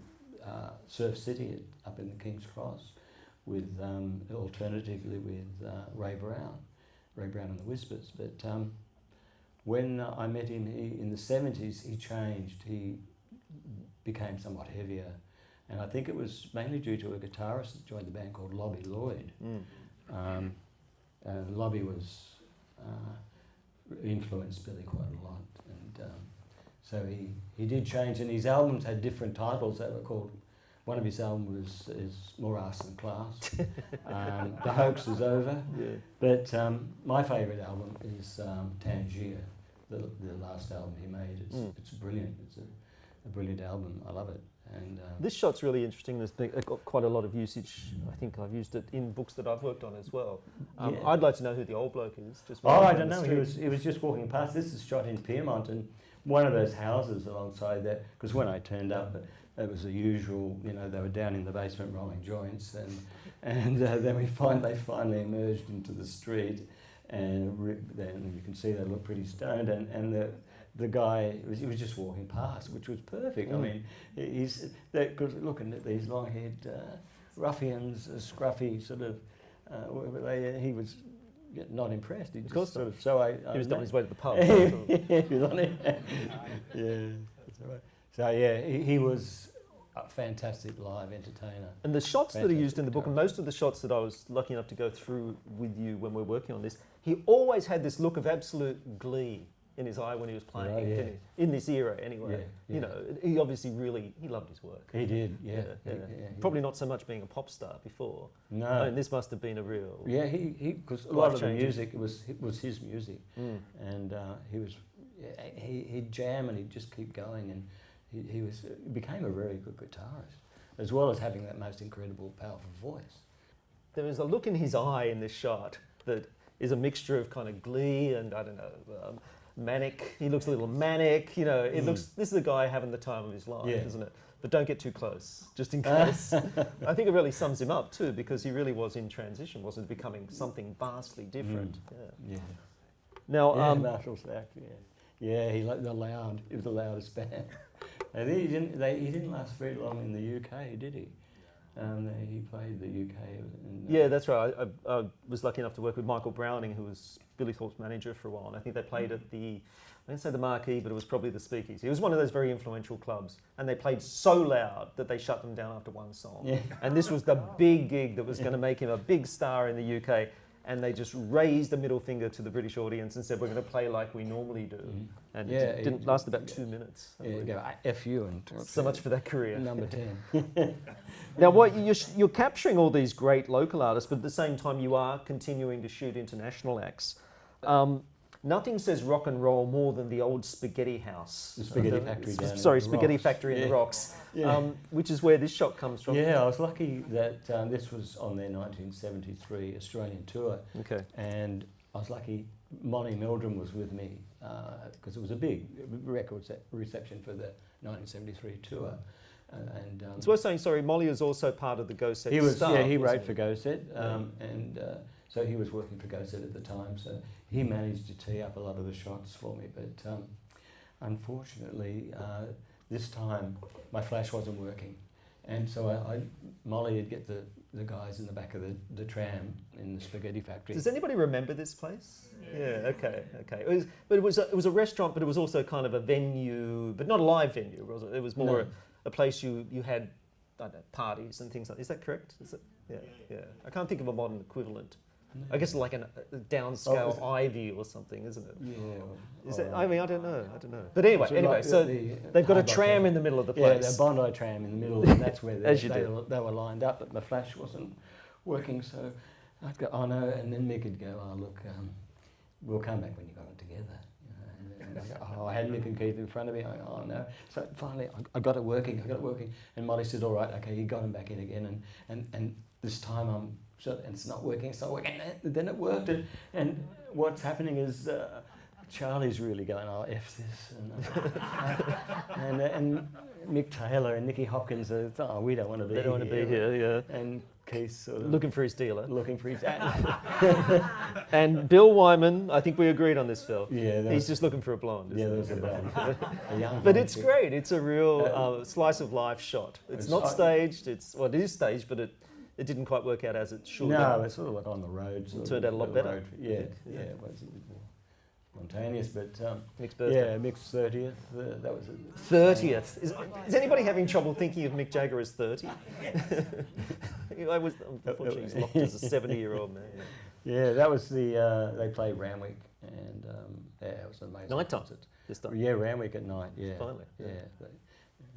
Surf City up in the King's Cross with alternatively with Ray Brown and the Whispers. But when I met him in the 70s, he changed. He became somewhat heavier, and I think it was mainly due to a guitarist that joined the band called Lobby Lloyd. And Lobby was influenced Billy quite a lot, and so he did change. And his albums had different titles. They were called. One of his albums is More Arse Than Class. The Hoax Is Over. Yeah. But my favourite album is Tangier, the last album he made. It's brilliant. It's a brilliant album. I love it. And This shot's really interesting. There's got quite a lot of usage. I think I've used it in books that I've worked on as well. Yeah. I'd like to know who the old bloke is. Just I walking don't down know. the He street. was just walking past. This is shot in Piermont, and one of those houses alongside there. Because when I turned up, it was the usual. You know, they were down in the basement rolling joints, and then they finally emerged into the street, and then you can see they look pretty stoned, and the guy he was just walking past, which was perfect. I mean, he's because looking at these long-haired ruffians, scruffy sort of he was not impressed. He Of just course sort of, so He was on his way to the pub. he was on it. Yeah, that's right. So yeah, he was a fantastic live entertainer. And the shots that are used Fantastic in the book, and guitar. most of the shots that I was lucky enough to go through with you when we're working on this, he always had this look of absolute glee in his eye when he was playing, Right, yeah. didn't he? In this era anyway. Yeah, You yeah. know, he obviously he loved his work. He did, yeah. Yeah. He- Probably not so much being a pop star before. No. I mean, this must have been a real... Yeah, because a lot of the Life-changing. music was his music, Mm. and he'd jam and he'd just keep going, and he became a very good guitarist, as well as having that most incredible, powerful voice. There is a look in his eye in this shot that is a mixture of kind of glee and, I don't know, manic. He looks a little manic, you know. It looks. This is a guy having the time of his life, Yeah. isn't it? But don't get too close, just in case. I think it really sums him up too, because he really was in transition, wasn't becoming something vastly different. Yeah. Yeah. Now, Yeah, Marshall's Factory. Yeah, he was the loudest band. I think he didn't last very long in the UK, did he? He played the UK. yeah, that's right. I was lucky enough to work with Michael Browning, who was Billy Thorpe's manager for a while. And I think they played at I didn't say the Marquee, but it was probably the Speakeasy. It was one of those very influential clubs. And they played so loud that they shut them down after one song. Yeah. And this was the big gig that was going to make him a big star in the UK. And they just raised the middle finger to the British audience and said, we're going to play like we normally do. And Yeah, it didn't last about 2 minutes. I Yeah, believe. go, F you and So much for that career. number 10. Now, what you're capturing all these great local artists, but at the same time, you are continuing to shoot international acts. Nothing says rock and roll more than the old Spaghetti House. The Spaghetti Factory down in Sorry, the Spaghetti Rocks. Factory in the Yeah. Rocks, Yeah. which is where this shot comes from. Yeah, I was lucky that this was on their 1973 Australian tour, Okay. and I was lucky Molly Meldrum was with me because it was a big record reception for the 1973 tour. It's worth saying, sorry, Molly is also part of the Go Set He was, staff, yeah, he wasn't wrote for Go Set, and so he was working for Go Set at the time. So he managed to tee up a lot of the shots for me. But unfortunately, this time my flash wasn't working, and so Molly would get the guys in the back of the tram in the Spaghetti Factory. Does anybody remember this place? Yeah. Okay. It was a restaurant, but it was also kind of a venue, but not a live venue. Was it? It was more No. a place you had, I don't know, parties and things like. Is that correct? Is it? Yeah. I can't think of a modern equivalent. I guess like a downscale Ivy or something, isn't it? Yeah. Is that? I mean, I don't know. But anyway, so they've got a tram in the middle of the Yeah, place. the Bondi tram in the middle, and that's where As you they were lined up, but my flash wasn't working, so I'd go, oh no, and then Mick would go, oh look, we'll come back when you got it together. You know, and then I go, oh, I had Mick and Keith in front of me, I go, oh no. So finally, I got it working, and Molly said, all right, okay, you got him back in again, and this time and it's not working, and then it worked, and what's happening is Charlie's really going, oh, F this, and Mick Taylor and Nicky Hopkins are, oh, we don't want to be They don't want to be here. Yeah. and Keith's sort of Looking for his dealer. looking for his And Bill Wyman, I think we agreed on this, Phil. Yeah, He's just looking for a blonde. yeah, isn't there's he? a young But blonde it's chick. great. It's a real slice of life shot. It's It's- not staged. It is staged, but it didn't quite work out as it should. No, it's sort of like on the road. sort Turned of, out a lot the better. road. Yeah, Yeah. yeah, it was a bit more spontaneous, but Mick's birthday. yeah, Mick's 30th. That was 30th. Is anybody having trouble thinking of Mick Jagger as 30? Unfortunately, he's locked as a 70-year-old man. Yeah, that was the they played Ramwick, and yeah, it was an amazing Nighttime concert. this time. Yeah, Ramwick at night. Yeah, Finally, yeah.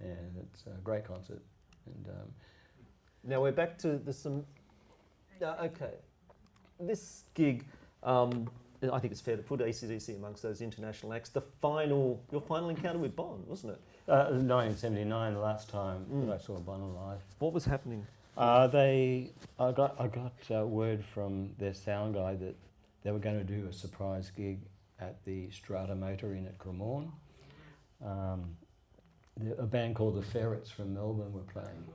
yeah, it's a great concert, and Now we're back to some. Okay, this gig. I think it's fair to put AC/DC amongst those international acts. Your final encounter with Bon, wasn't it? 1979, the last time that I saw Bon live. What was happening? I got word from their sound guy that they were going to do a surprise gig at the Strata Motor Inn at Cremorne. A band called the Ferrets from Melbourne were playing.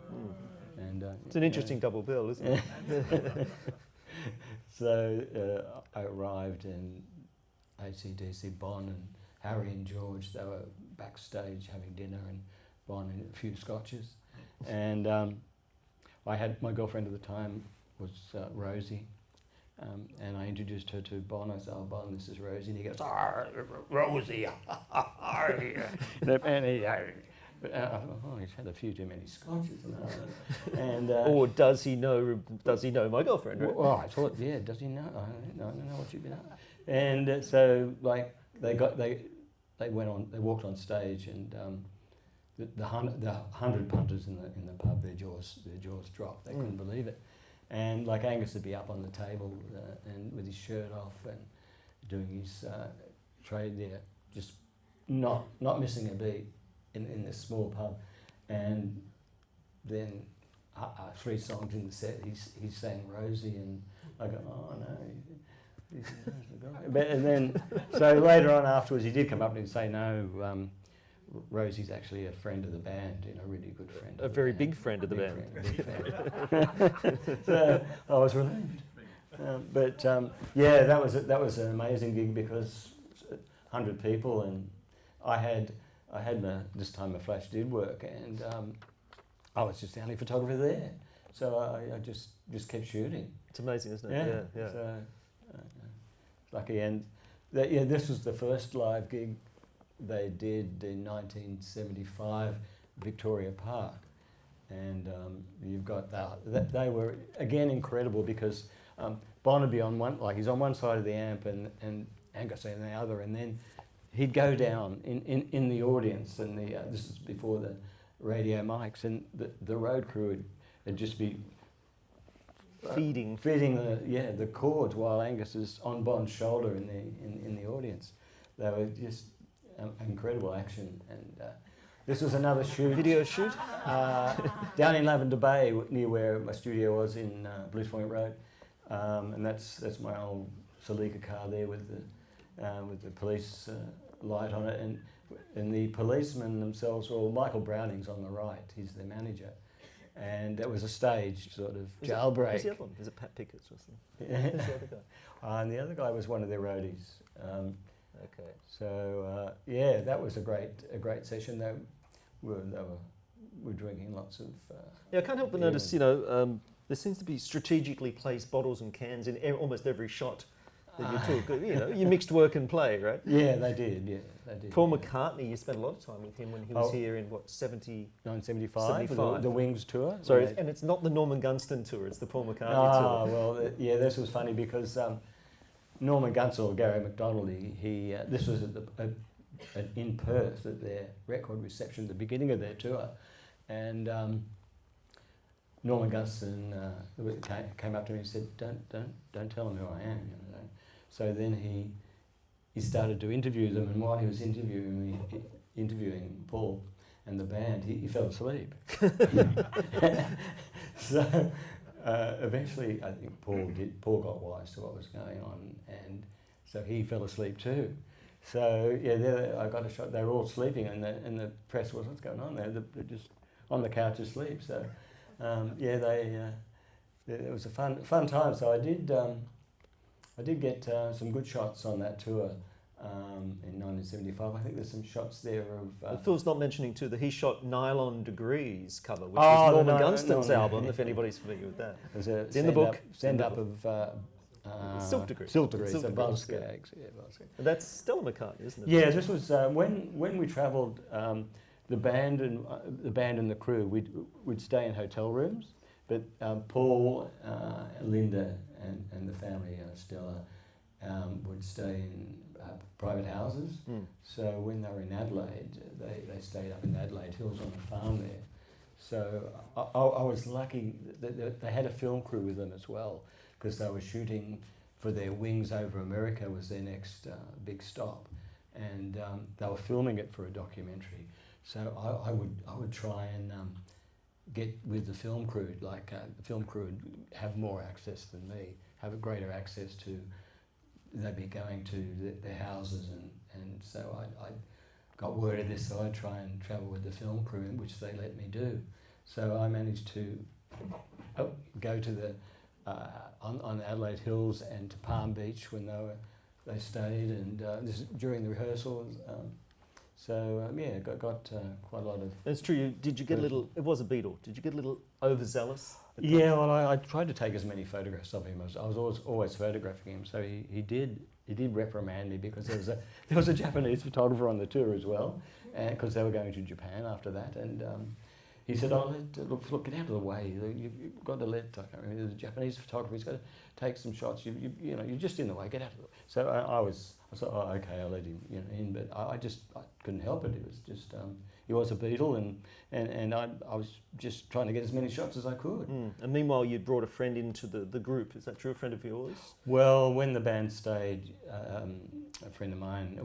And It's an interesting double bill, isn't it? So I arrived in AC/DC Bon, and Harry and George, they were backstage having dinner, and Bon and a few scotches. And I had my girlfriend at the time was Rosie, And I introduced her to Bon. I said, "Oh, Bon, this is Rosie." And he goes, "Ah, Rosie." And he, oh, he's had a few too many scotches. And Or does he know my girlfriend? Right? well, I thought, yeah, does he know? I don't know what you've been up. And so, like, they walked on stage, and the 100 punters in the pub, their jaws dropped. They couldn't believe it. And like Angus would be up on the table and with his shirt off and doing his trade there, just not missing a beat in this small pub. And then 3 songs in the set, he sang Rosie, and I go, oh no. And then, so later on afterwards, he did come up and say, no, Rosie's actually a friend of the band, a really good friend. A very big friend of the band. So I was relieved. Yeah, that was an amazing gig because 100 people, and I had this time a flash did work, and I was just the only photographer there, so I just kept shooting. It's amazing, isn't it? Yeah. So lucky, and this was the first live gig they did in 1975, Victoria Park, and you've got that. They were again incredible because Bon would be on one, like he's on one side of the amp, and Angus on the other, and then he'd go down in the audience, and this is before the radio mics, and the road crew would just be feeding the chords while Angus is on Bon's shoulder in the audience. They were just incredible action, and this was another video shoot down in Lavender Bay near where my studio was in Blues Point Road, and that's my old Celica car there with the police light on it, and the policemen themselves were all Michael Browning's on the right. He's the manager. And it was a staged sort of jailbreak. Who's the other one? Is it Pat Pickett's or something? Yeah. Who's the other guy? And the other guy was one of their roadies. Okay. So yeah, that was a great session. They were drinking lots of. Yeah, I can't help but notice. There seems to be strategically placed bottles and cans in almost every shot that you took. You mixed work and play, right? Yeah, they did. Yeah, they did. Paul McCartney, you spent a lot of time with him when he was here in 1975, 75. the Wings tour. Sorry, and it's not the Norman Gunston tour; it's the Paul McCartney tour. Well, yeah, this was funny because Norman Gunston or Gary McDonald, he this was in Perth at their record reception at the beginning of their tour, and Norman Gunston came up to me and said, "Don't tell them who I am." So then he started to interview them, and while he was interviewing Paul and the band, he fell asleep. So eventually, I think Paul got wise to what was going on, and so he fell asleep too. So yeah, I got a shot. They were all sleeping, and the press was, "What's going on there?" They're just on the couch asleep. So it was a fun time. So I did get some good shots on that tour in 1975. I think there's some shots there of... Phil's not mentioning too that he shot Nylon Degrees cover, which is Norman Gunston's album, if anybody's familiar with that. It's in the book. Stand-up of... Silk Degrees. Silk Degrees, so Buzzcocks. Yeah, Buzzcocks. That's Stella McCartney, isn't it? Yeah, this was... when we travelled, the band and the crew, we'd stay in hotel rooms, but Paul, Linda and the family, Stella, would stay in private houses. So when they were in Adelaide, they stayed up in Adelaide Hills on the farm there. So I was lucky that they had a film crew with them as well, because they were shooting for their Wings Over America was their next big stop, and they were filming it for a documentary. So I would try and get with the film crew, like the film crew would have more access than me, have a greater access to, they'd be going to their houses, and so I got word of this, so I'd try and travel with the film crew, which they let me do. So I managed to go to the, on Adelaide Hills and to Palm Beach when they stayed, and this during the rehearsals. So yeah, got quite a lot of. It's true. Did you get a little? It was a Beatle. Did you get a little overzealous? Yeah, well, I tried to take as many photographs of him. I was always photographing him. So he did reprimand me because there was a Japanese photographer on the tour as well, because they were going to Japan after that, and he said, "Oh, look, get out of the way. You've got to let the Japanese photographer. He's got to take some shots. You know, you're just in the way. Get out of the way." So I thought, oh, okay, I'll let him in, but I couldn't help it. It was just he was a Beatle, and I was just trying to get as many shots as I could. And meanwhile, you brought a friend into the group. Is that true? A friend of yours? Well, when the band stayed, a friend of mine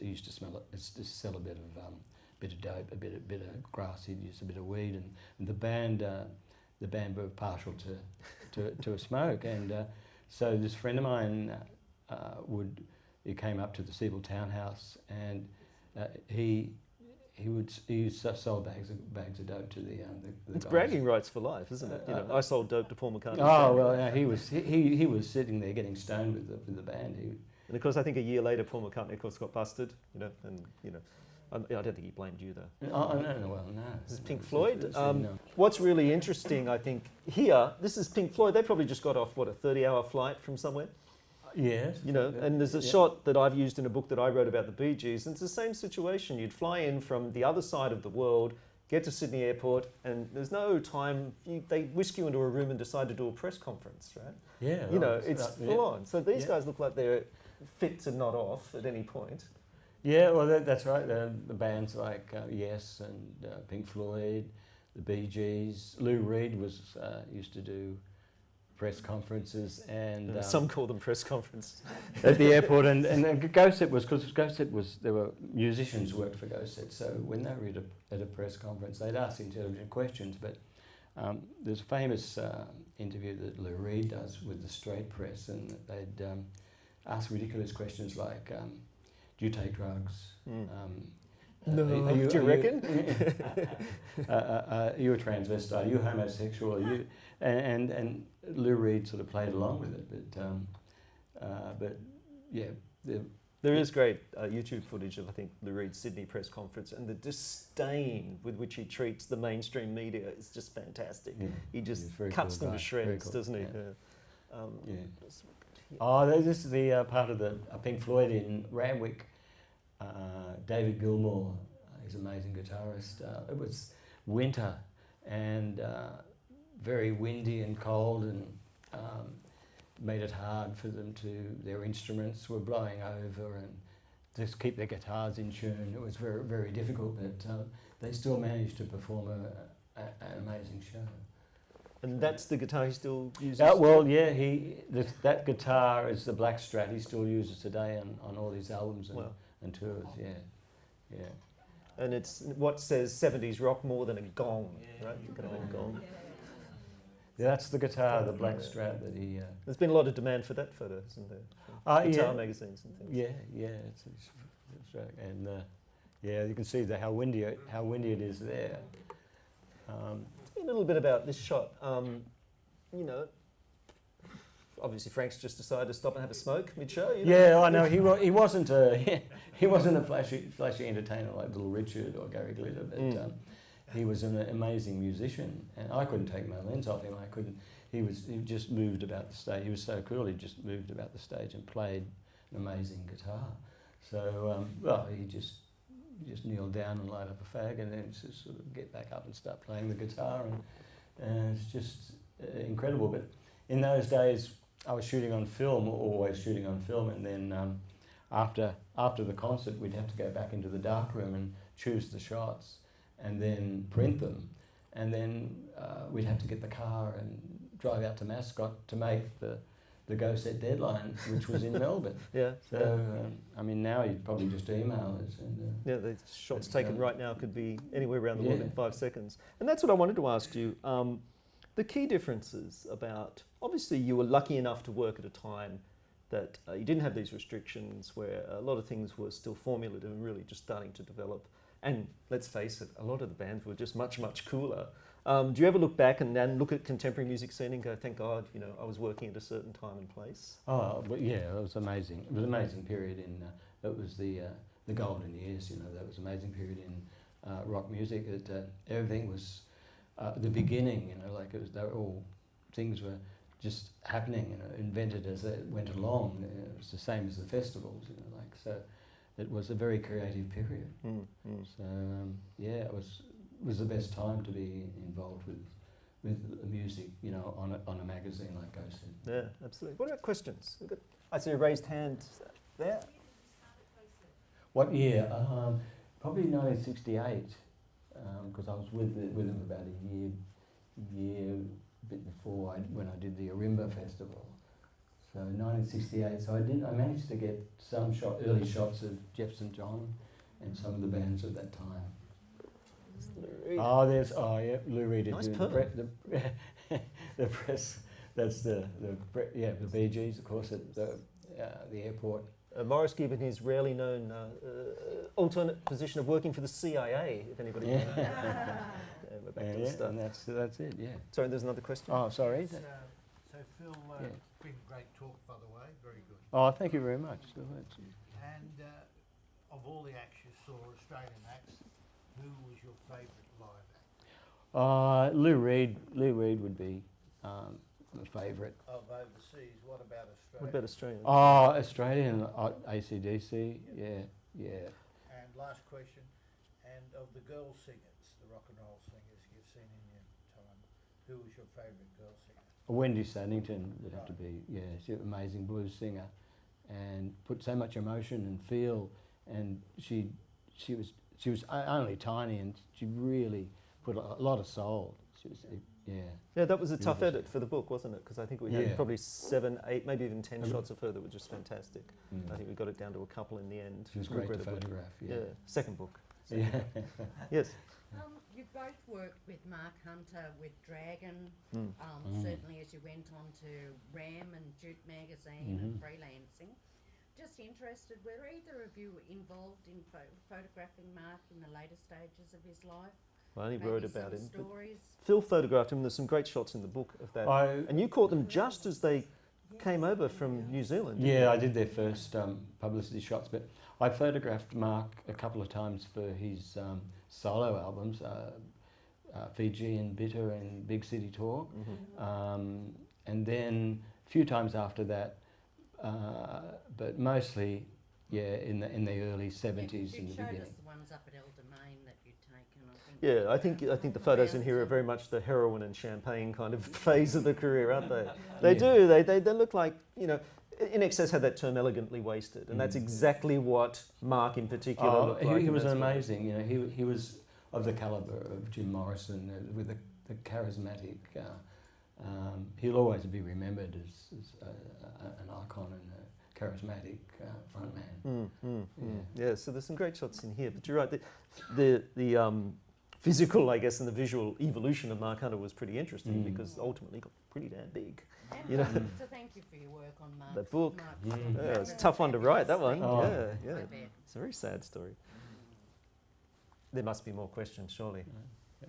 he used to sell a bit of dope, a bit of grass. He'd use a bit of weed, and the band were partial to a smoke, and so this friend of mine he came up to the Siebel Townhouse, and he used to sell bags of dope to the It's guys. bragging rights for life, isn't it? I sold dope to Paul McCartney. Oh well, yeah, he was sitting there getting stoned with the band. And of course, I think a year later, Paul McCartney, of course, got busted. I don't think he blamed you though. Oh no, well no. This is Pink Floyd. No. What's really interesting, I think, here, this is Pink Floyd. They probably just got off, a 30-hour flight from somewhere? Yes. And there's a shot that I've used in a book that I wrote about the Bee Gees, and it's the same situation. You'd fly in from the other side of the world, get to Sydney Airport, and there's no time. They whisk you into a room and decide to do a press conference, right? Yeah. It's full on. So these guys look like they're fit to not off at any point. Yeah, well, that's right. The bands like Yes and Pink Floyd, the Bee Gees. Lou Reed used to do press conferences, and some call them press conferences at the airport. And GoSet there were musicians who worked for GoSet, so when they were at a press conference, they'd ask intelligent questions. But there's a famous interview that Lou Reed does with the straight press, and they'd ask ridiculous questions like, do you take drugs? No. Do you reckon? Are you a transvestite? Are you homosexual? Are you? And Lou Reed sort of played along with it, but yeah. There is great YouTube footage of, I think, Lou Reed's Sydney press conference, and the disdain with which he treats the mainstream media is just fantastic. Yeah. He just cuts them to shreds, doesn't he? Yeah. This is the part of the Pink Floyd in Randwick. David Gilmour, he's an amazing guitarist. It was winter and very windy and cold, and made it hard for them their instruments were blowing over, and just keep their guitars in tune. It was very, very difficult, but they still managed to perform an amazing show. And that's the guitar he still uses? Well, yeah, that guitar is the Black Strat he still uses today on all his albums and tours, yeah. And it's what says 70s rock more than a gong, right? You've got a gong. Yeah, that's the guitar, the Black Strat that he... There's been a lot of demand for that photo, isn't there? Guitar magazines and things. Yeah, it's right. And you can see how windy it is there. Tell me a little bit about this shot. Obviously Frank's just decided to stop and have a smoke mid-show. Yeah, I know. He wasn't a flashy entertainer like Little Richard or Gary Glitter, but he was an amazing musician, and I couldn't take my lens off him. I couldn't. He just moved about the stage. He was so cool. He just moved about the stage and played an amazing guitar. So he just kneel down and light up a fag, and then just sort of get back up and start playing the guitar, and it's just incredible. But in those days, I was shooting on film, always shooting on film, and then after the concert, we'd have to go back into the darkroom and choose the shots, and then print them, and then we'd have to get the car and drive out to Mascot to make the GoSet deadline, which was in Melbourne. Yeah. So now you'd probably just email us. And, the shots taken right now could be anywhere around the world in 5 seconds. And that's what I wanted to ask you. The key differences about, obviously you were lucky enough to work at a time that you didn't have these restrictions, where a lot of things were still formulative and really just starting to develop. And let's face it, a lot of the bands were just much, much cooler. Do you ever look back and then look at contemporary music scene and go, thank God, I was working at a certain time and place? Oh, well, yeah, it was amazing. It was an amazing period. It was the the golden years. You know, that was an amazing period in rock music. Everything was the beginning. You know, like they were all things were just happening. You know, invented as they went along. It was the same as the festivals. You know, like so. It was a very creative period. So yeah, it was the best time to be involved with music, you know, on a magazine like GoSet. Yeah, absolutely. What about questions? We've got I see a raised hand there. What year? Probably 1968, because I was with them about a year bit before when I did the Arimba Festival. So 1968. So I managed to get some early shots of Jeff St John and some of the bands of that time. Yeah, Lou Reed. Nice doing the press. That's the Bee Gees, of course, at the airport. Morris Gibb in his rarely known alternate position of working for the CIA, if anybody knows. We're back to the start. And that's it. Yeah. Sorry, there's another question. Oh, sorry. So Phil, Yeah. it's been a great talk, by the way, very good. Oh, thank you very much. And of all the acts you saw, Australian acts, who was your favourite live act? Lou Reed would be my favourite. Of overseas, what about Australia? What about Australia? Oh, Australian, AC/DC, yeah. And last question, and of the girl singers, the rock and roll singers you've seen in your time, who was your favourite girl singer? Wendy Saddington would have to be, yeah, she's an amazing blues singer and put so much emotion and feel, and she was only tiny and she really put a lot of soul. She was, yeah. Yeah, that was a tough Beautiful. edit for the book, wasn't it? Because I think we had Yeah. probably 7, 8, maybe even 10 Mm. shots of her that were just fantastic. Mm. I think we got it down to a couple in the end. She was great to regrettably. photograph, Yeah, yeah. second book. Yeah. Yes. You both worked with Mark Hunter with Dragon, Mm. certainly as you went on to RAM and Jute magazine and freelancing. Just interested, were either of you involved in photographing Mark in the later stages of his life? I only Maybe wrote some about him. But stories? Phil photographed him. There's some great shots in the book of that. And you caught them just as they came over from New Zealand. didn't Yeah, you? I did their first publicity shots, but I photographed Mark a couple of times for his solo albums, Fiji and Bitter and Big City Tour, and then a few times after that, but mostly, yeah, in the early 70s You in the showed beginning. us the ones up at El Domain that you'd taken, I think. Yeah, I think the photos in here are very much the heroin and champagne kind of phase of the career, aren't they? They do. They look like, you know, In Excess had that term elegantly wasted, and that's exactly what Mark in particular looked like. He and was that's what- amazing. You know, he was of the caliber of Jim Morrison, with the charismatic. He'll always be remembered as an icon and a charismatic frontman. Yeah, so there's some great shots in here, but you're right. The physical, I guess, and the visual evolution of Mark Hunter was pretty interesting because ultimately got pretty damn big. And You know. so thank you for your work on Mark's That book. Mark's Yeah, it's a tough one to write, that one. Oh. Yeah. I bet. It's a very sad story. There must be more questions, surely. I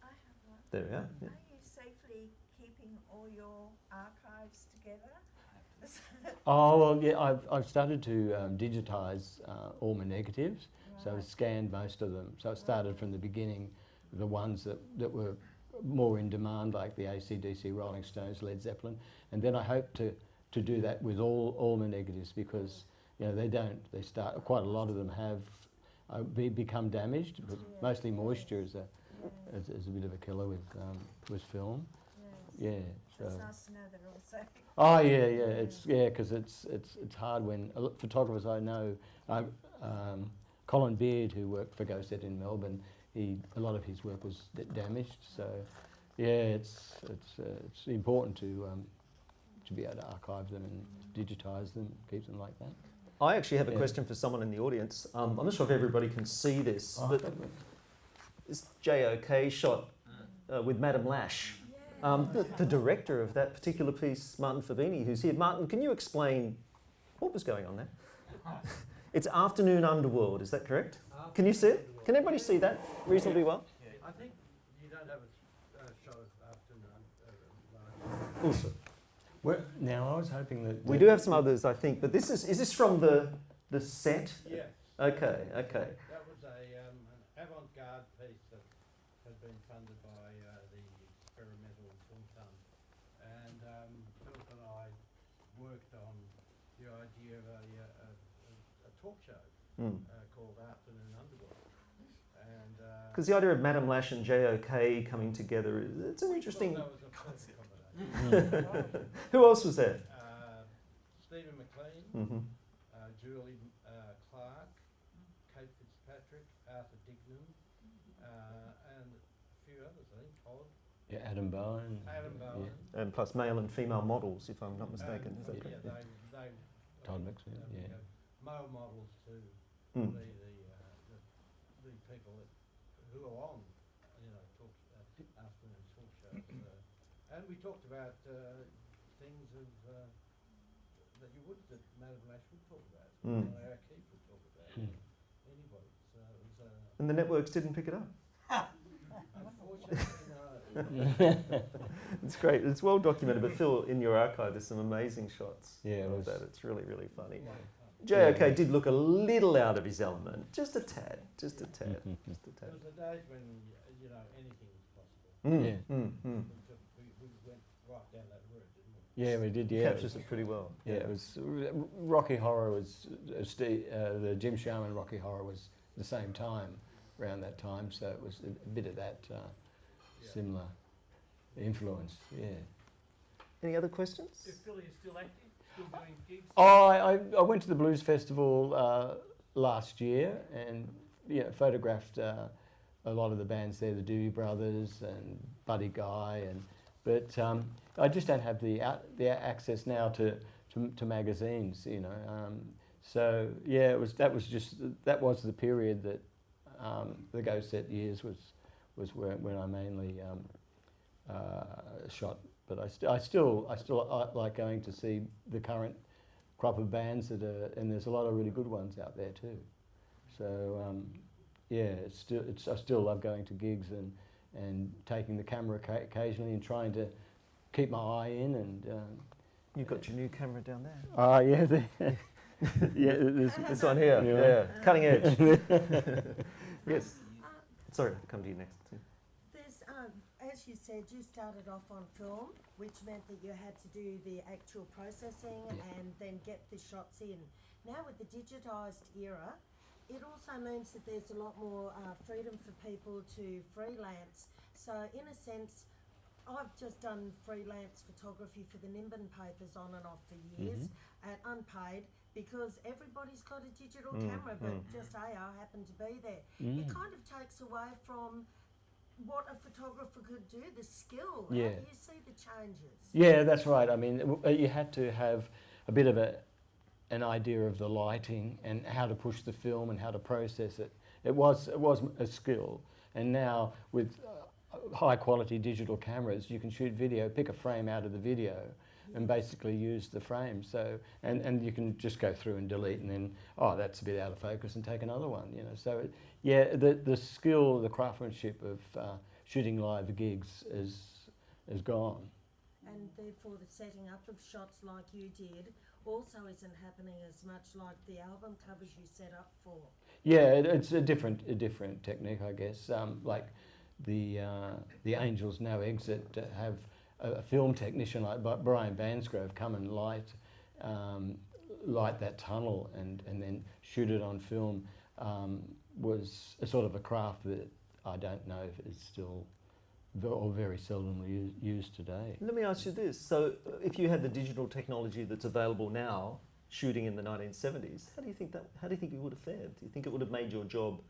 have one. There we are. Yeah. Are you safely keeping all your archives together? Oh well, yeah. I've started to digitise all my negatives, so I've scanned most of them. So I started from the beginning, the ones that were more in demand, like the AC/DC, Rolling Stones, Led Zeppelin, and then I hope to do that with all my negatives, because you know they start, quite a lot of them have become damaged, because mostly moisture is a bit of a killer with film. Yeah. Yeah. So it's So. nice to know they're all safe. Oh yeah, because it's hard when photographers I know, Colin Beard, who worked for GoSet in Melbourne, a lot of his work was damaged. So yeah, it's important to be able to archive them and digitise them, keep them like that. I actually have a Yeah. question for someone in the audience. I'm not sure if everybody can see this, Oh, but this JOK shot with Madame Lash. The director of that particular piece, Martin Fabini, who's here. Martin, can you explain what was going on there? It's Afternoon Underworld, is that correct? Can you see it? Can everybody see that reasonably well? I think you don't have a shot of afternoon. Also, Now I was hoping that we do have some others, I think, but is this from the set? Yes. Okay, okay. That was an avant-garde piece that had been funded by the Experimental Film Fund, and Philip and I worked on the idea of a talk show called Afternoon Underworld, and Because the idea of Madame Lash and JOK coming together, it's an interesting... that was a perfect combination. Who else was there? Stephen McLean, Mm-hmm. Julie Clark, Kate Fitzpatrick, Arthur Dignam, and a few others, I think, Todd, Yeah, Adam Bowen. Adam Bowen. And plus male and female models, if I'm not mistaken. Is that Yeah, correct? they Todd Mixon, we yeah. have male models too. Mm. The people who are on, afternoon talk shows, and we talked about things that Madame Lash would talk about, our Keith would talk about, anybody. So it was And the networks didn't pick it up. unfortunately no. It's great. It's well documented. But Phil, in your archive, there's some amazing shots Yeah, it of was- that. It's really, really funny. Yeah. JOK did look a little out of his element, just a tad, just a tad, just a There tad. was the days when anything was possible. Mm, Yeah. mm. We went right down that route, didn't we? Yeah, we did. Yeah, Captures it pretty well. yeah, it was Rocky Horror was the Jim Sharman Rocky Horror was the same time, around that time. So it was a bit of that similar influence. Yeah. Any other questions? Is Philly still active? Still doing gigs? Oh, I went to the Blues Festival last year and photographed a lot of the bands there, the Doobie Brothers and Buddy Guy, but I just don't have the access now to magazines, So yeah, that was the period that the Ghost Set years was when I mainly shot. But I still like going to see the current crop of bands and there's a lot of really good ones out there too. So yeah, I still love going to gigs and taking the camera occasionally and trying to keep my eye in and. You've got your new camera down there. Yeah, yeah. This one here, yeah, cutting edge. Yes. Sorry, I'll come to you next. There's, as you said, you started off on film, which meant that you had to do the actual processing and then get the shots in. Now with the digitised era, it also means that there's a lot more freedom for people to freelance. So in a sense, I've just done freelance photography for the Nimbin papers on and off for years at unpaid because everybody's got a digital camera, but just I happen to be there. It kind of takes away from what a photographer could do, the skill. Yeah. How do you see the changes? Yeah, that's right. I mean, you had to have a bit of an idea of the lighting and how to push the film and how to process it. It was a skill, and now with high quality digital cameras, you can shoot video, pick a frame out of the video, and basically use the frame. So and you can just go through and delete, and then that's a bit out of focus, and take another one. So the skill, the craftsmanship of shooting live gigs is gone. And therefore the setting up of shots like you did also isn't happening as much like the album covers you set up for. Yeah, it's a different technique, I guess. Like the Angels No Exit have a film technician like Brian Bansgrove come and light that tunnel and then shoot it on film. Was a sort of a craft that I don't know if is still or very seldomly used today. Let me ask you this. So if you had the digital technology that's available now, shooting in the 1970s, how do you think you would have fared? Do you think it would have made your job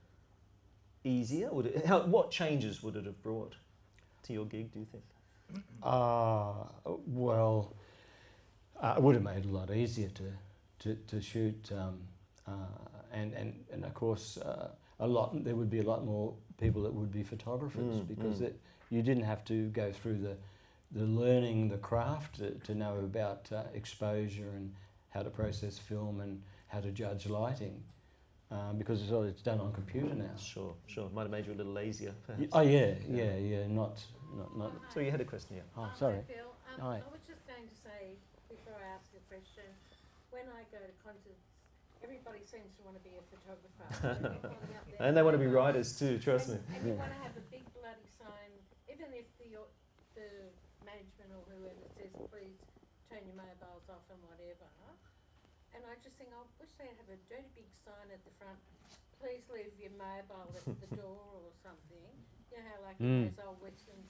easier? What changes would it have brought to your gig, do you think? Well, it would have made it a lot easier to shoot, and of course, there would be a lot more people that would be photographers because you didn't have to go through the learning the craft to know about exposure and how to process film and how to judge lighting. Because it's done on computer now. Sure. Might have made you a little lazier, perhaps. Oh yeah. Not. So you had a question, yeah. Oh, sorry. Hi, Phil. Hi. I was just going to say, before I ask the question, when I go to concerts everybody seems to want to be a photographer. And they want to be writers too, trust me. And you want to have a big bloody sign, even if the management or whoever says, please turn your mobiles off and whatever. And I just think, I wish they'd have a dirty big sign at the front, please leave your mobile at the door or something. You know how like in those old Western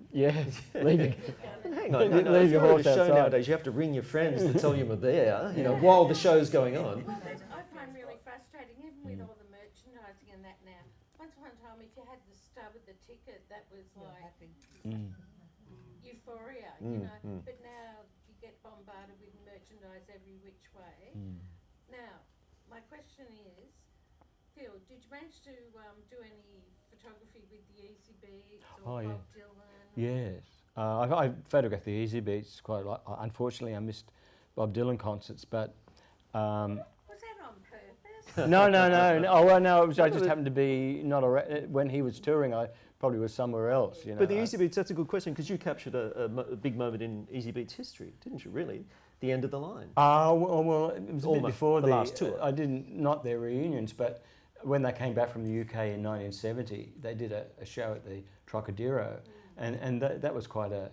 Yeah, leave it. Hang on, Leave no, if your you're at horse a show outside. nowadays, you have to ring your friends to tell you you're there, you know, while the show's going on. Well, I find really frustrating, even with all the merchandising and that now. Once upon a time, if you had the stub of the ticket, that was like euphoria, you know. But now you get bombarded with merchandise every which way. Now, my question is, Phil, did you manage to do any photography with the Easy Beats or Oh, yeah. Bob Dylan? Yes. I photographed the Easy Beats quite a lot. Unfortunately, I missed Bob Dylan concerts, but Was that on purpose? no. Oh, well, no, it was, I just happened to be not around. When he was touring, I probably was somewhere else, you know. But the Easy Beats, that's a good question, because you captured a big moment in Easy Beats history, didn't you, really? The end of the line. Well, it was a bit Almost before the last tour. I didn't, not their reunions, but when they came back from the UK in 1970, they did a show at the Trocadero, and that was quite an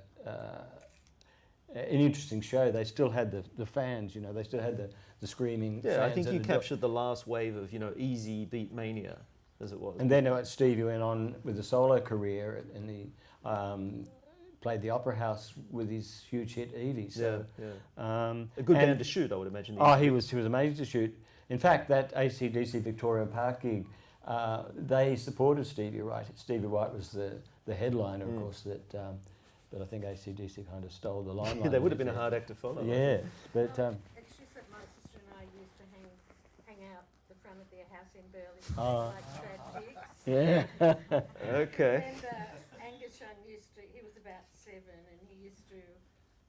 interesting show. They still had the fans, you know, they still had the screaming fans. Yeah, I think and you the captured the last wave of, you know, Easy Beat mania, as it was. And then Stevie went on with a solo career, and he played the Opera House with his huge hit Evie. So, a good and- band to shoot, I would imagine. the Oh, Easy he Beats. was amazing to shoot. In fact, that AC/DC Victoria Park gig, they supported Stevie Wright. Stevie Wright was the headliner, of course. But I think AC/DC kind of stole the limelight. They would have been a hard act to follow. I Yeah, think. but It's just that my sister and I used to hang out the front of their house in Burley, Oh. like trad chicks. yeah. Okay. And Angus Young he was about 7, and he used to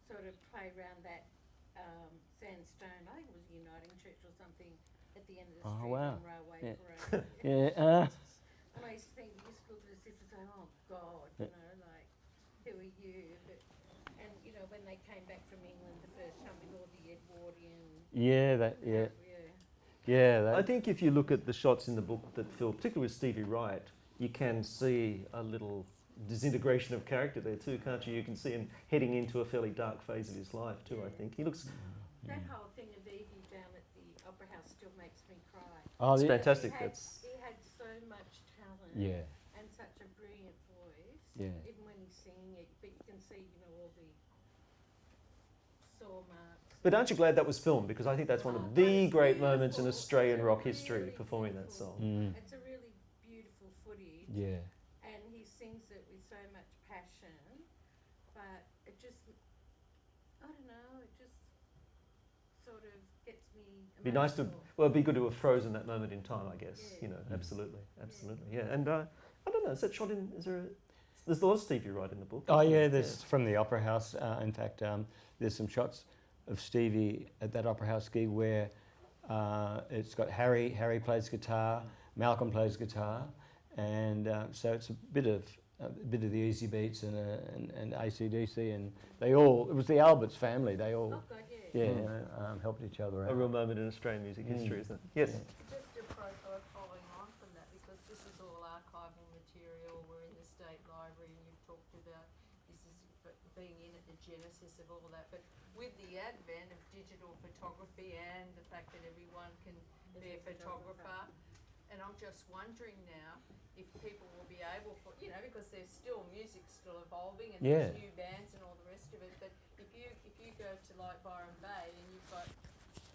sort of play around that sandstone, I think it was Uniting Church or something, at the end of the Oh, street wow. on Railway Yeah. Parade. Yeah. And I used to think, you used to look at the sisters and say, oh God, you know, like, who are you? But, and, you know, when they came back from England the first time with all the Edwardian... Yeah. I think if you look at the shots in the book that Phil, particularly with Stevie Wright, you can see a little disintegration of character there too, can't you? You can see him heading into a fairly dark phase of his life too, I think. He looks That whole thing of Evie down at the Opera House still makes me cry. Oh, it's yeah. fantastic. He That's had so much talent Yeah. and such a brilliant voice, Yeah. even when he's singing it, but you can see, you know, all the sore marks. But aren't you glad that was filmed? Because I think that's one Oh, of that the is great moments in beautiful. Australian It's a rock history, really performing that beautiful- song. It's a really beautiful footage. Yeah. And he sings it with so much passion, but it just, I don't know, it just sort of gets me Be nice to, emotional. well, it'd be good to have frozen that moment in time, I guess. Yeah. You know, absolutely. Yeah, and I don't know, is that shot in, there's a lot of Stevie Wright in the book. Oh isn't yeah, there? there's from the Opera House. In fact, there's some shots of Stevie at that Opera House gig where it's got Harry plays guitar, Malcolm plays guitar, and so it's a bit of the Easy Beats and AC/DC, and it was the Alberts family. They all Oh, God, yeah. helped each other A out. real moment in Australian music history, isn't it? Yes. Just a profile following on from that, because this is all archival material. We're in the State Library, and you've talked about this is being in at the genesis of all that. But with the advent of digital photography and the fact that everyone can be a photographer, and I'm just wondering now if people will be able, you know, because there's still music's still evolving and Yeah. there's new bands and all the rest of it. But if you go to like Byron Bay and you've got,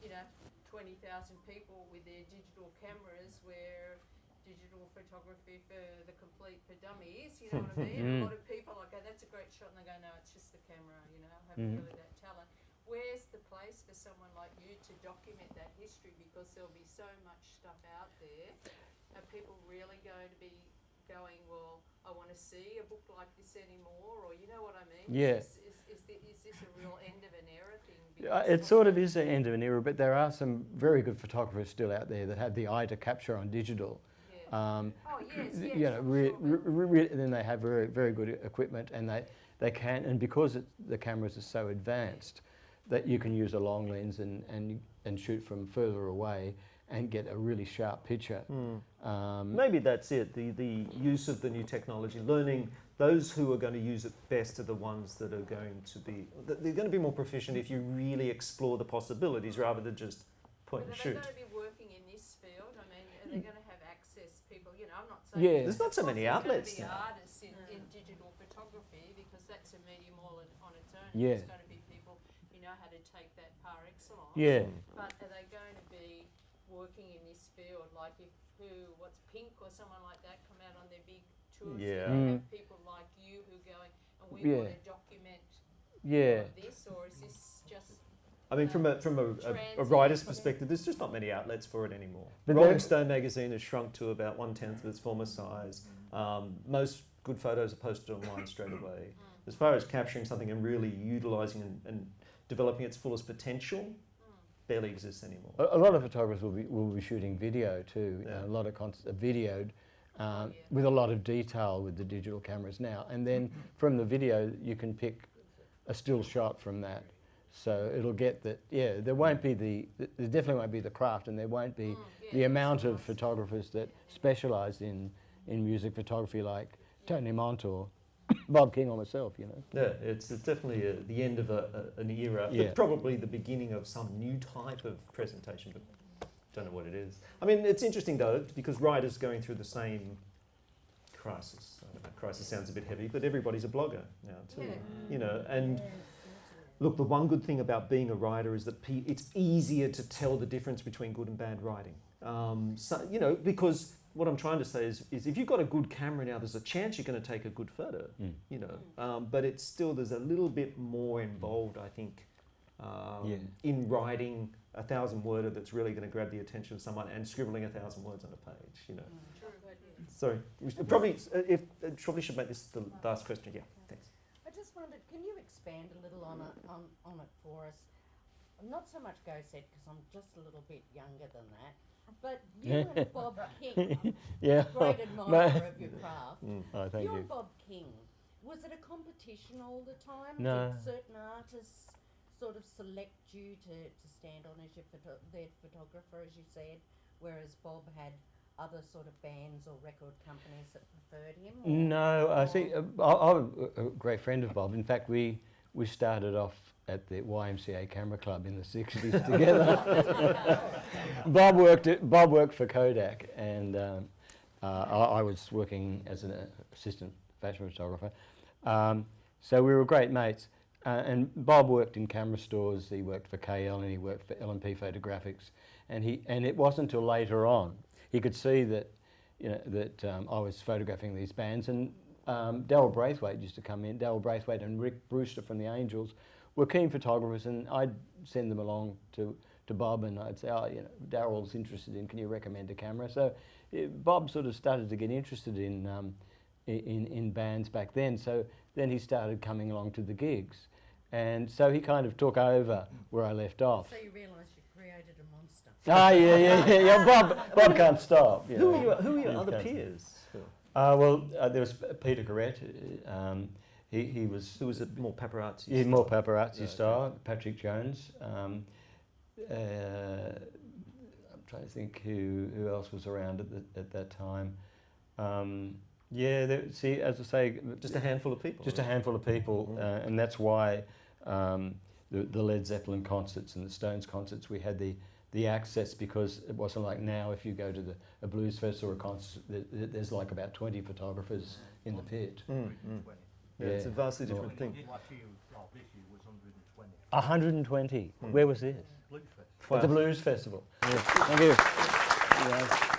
you know, 20,000 people with their digital cameras, where digital photography for the complete for dummies, you know what I mean? And a lot of people like, oh, that's a great shot, and they go, no, it's just the camera, you know, I haven't really that talent. Where's the place for someone like you to document that history? Because there'll be so much stuff out there. Are people really going to be going, well, I want to see a book like this anymore, or you know what I mean? Yeah. Is this a real end of an era thing? It sort of is the end of an era, but there are some very good photographers still out there that have the eye to capture on digital. Oh, yes, yes. You know, I'm sure. and then they have very, very good equipment, and they can, and because the cameras are so advanced, that you can use a long lens and and shoot from further away and get a really sharp picture. Maybe that's it, the use of the new technology, learning those who are going to use it best are the ones that are going to be, they're going to be more proficient if you really explore the possibilities rather than just point But and are shoot. they going to be working in this field? I mean, are they going to have access people? You know, I'm not saying Yeah. There's not so many outlets There's going to be now. artists in digital photography because that's a medium all on its own. Yeah. There's going to be people who know how to take that par excellence. Yeah. But are they going to be working in this field? Like if what's Pink or someone like that come out on their big tours? Yeah. Do they have people like you who are going and we want to document Yeah. all of this, or is this just? I mean, from a Transit. writer's perspective, there's just not many outlets for it anymore. But Rolling there- Stone magazine has shrunk to about 1/10 of its former size. Most good photos are posted online straight away. As far as capturing something and really utilising and developing its fullest potential, barely exists anymore. A lot of photographers will be shooting video too. Yeah. A lot of videoed with a lot of detail with the digital cameras now. And then from the video, you can pick a still shot from that. So it'll get that. Yeah, there won't be there definitely won't be the craft, and there won't be the amount of photographers that specialise in music photography like Tony Mont or Bob King or myself. You know. Yeah, it's definitely the end of an era, Yeah. but probably the beginning of some new type of presentation, but don't know what it is. I mean, it's interesting though, because writers going through the same crisis. I don't know, crisis sounds a bit heavy, but everybody's a blogger now too. Yeah. You know, and look, the one good thing about being a writer is that it's easier to tell the difference between good and bad writing. So, you know, because what I'm trying to say is if you've got a good camera now, there's a chance you're going to take a good photo, you know. But it's still, there's a little bit more involved, I think, in writing a 1,000-worder that's really going to grab the attention of someone and scribbling 1,000 words on a page, you know. Sorry, we should probably should make this the last question. Yeah, thanks. I just wondered, can you expand a little on it for us? Not so much GoSet because I'm just a little bit younger than that, but you and Bob King, Yeah. great admirer of your craft. Oh, thank you you. and Bob King, was it a competition all the time? No. Did certain artists sort of select you to stand on as their photographer, as you said, whereas Bob had other sort of bands or record companies that preferred him? Or No, I think I'm a great friend of Bob. In fact, we started off at the YMCA Camera Club in the 60s together. Bob worked for Kodak, and I was working as an assistant fashion photographer. So we were great mates. And Bob worked in camera stores. He worked for KL and he worked for L&P Photographics. And it wasn't until later on he could see that, you know, that I was photographing these bands. And Darryl Braithwaite used to come in. Darryl Braithwaite and Rick Brewster from the Angels were keen photographers, and I'd send them along to Bob, and I'd say, oh, you know, Darryl's interested in, can you recommend a camera? So Bob sort of started to get interested in bands back then. So then he started coming along to the gigs. And so he kind of took over where I left off. So you realise you created a monster. Ah, yeah. Bob can't stop. You know. Who are your He other can't. peers? Well, there was Peter Garrett. He was Who was a more paparazzi? yeah, more style? paparazzi Yeah, style. okay. Patrick Jones. I'm trying to think who else was around at that time. See, as I say, Just a handful of people. just a handful of people, and that's why the Led Zeppelin concerts and the Stones concerts, we had the access, because it wasn't like now if you go to a blues festival or a concert, there's like about 20 photographers in the pit. Yeah, it's a vastly different thing. Last year, this year was 120. 120. Where was this? Blues Fest. At the Blues Festival. Thank you. Yeah.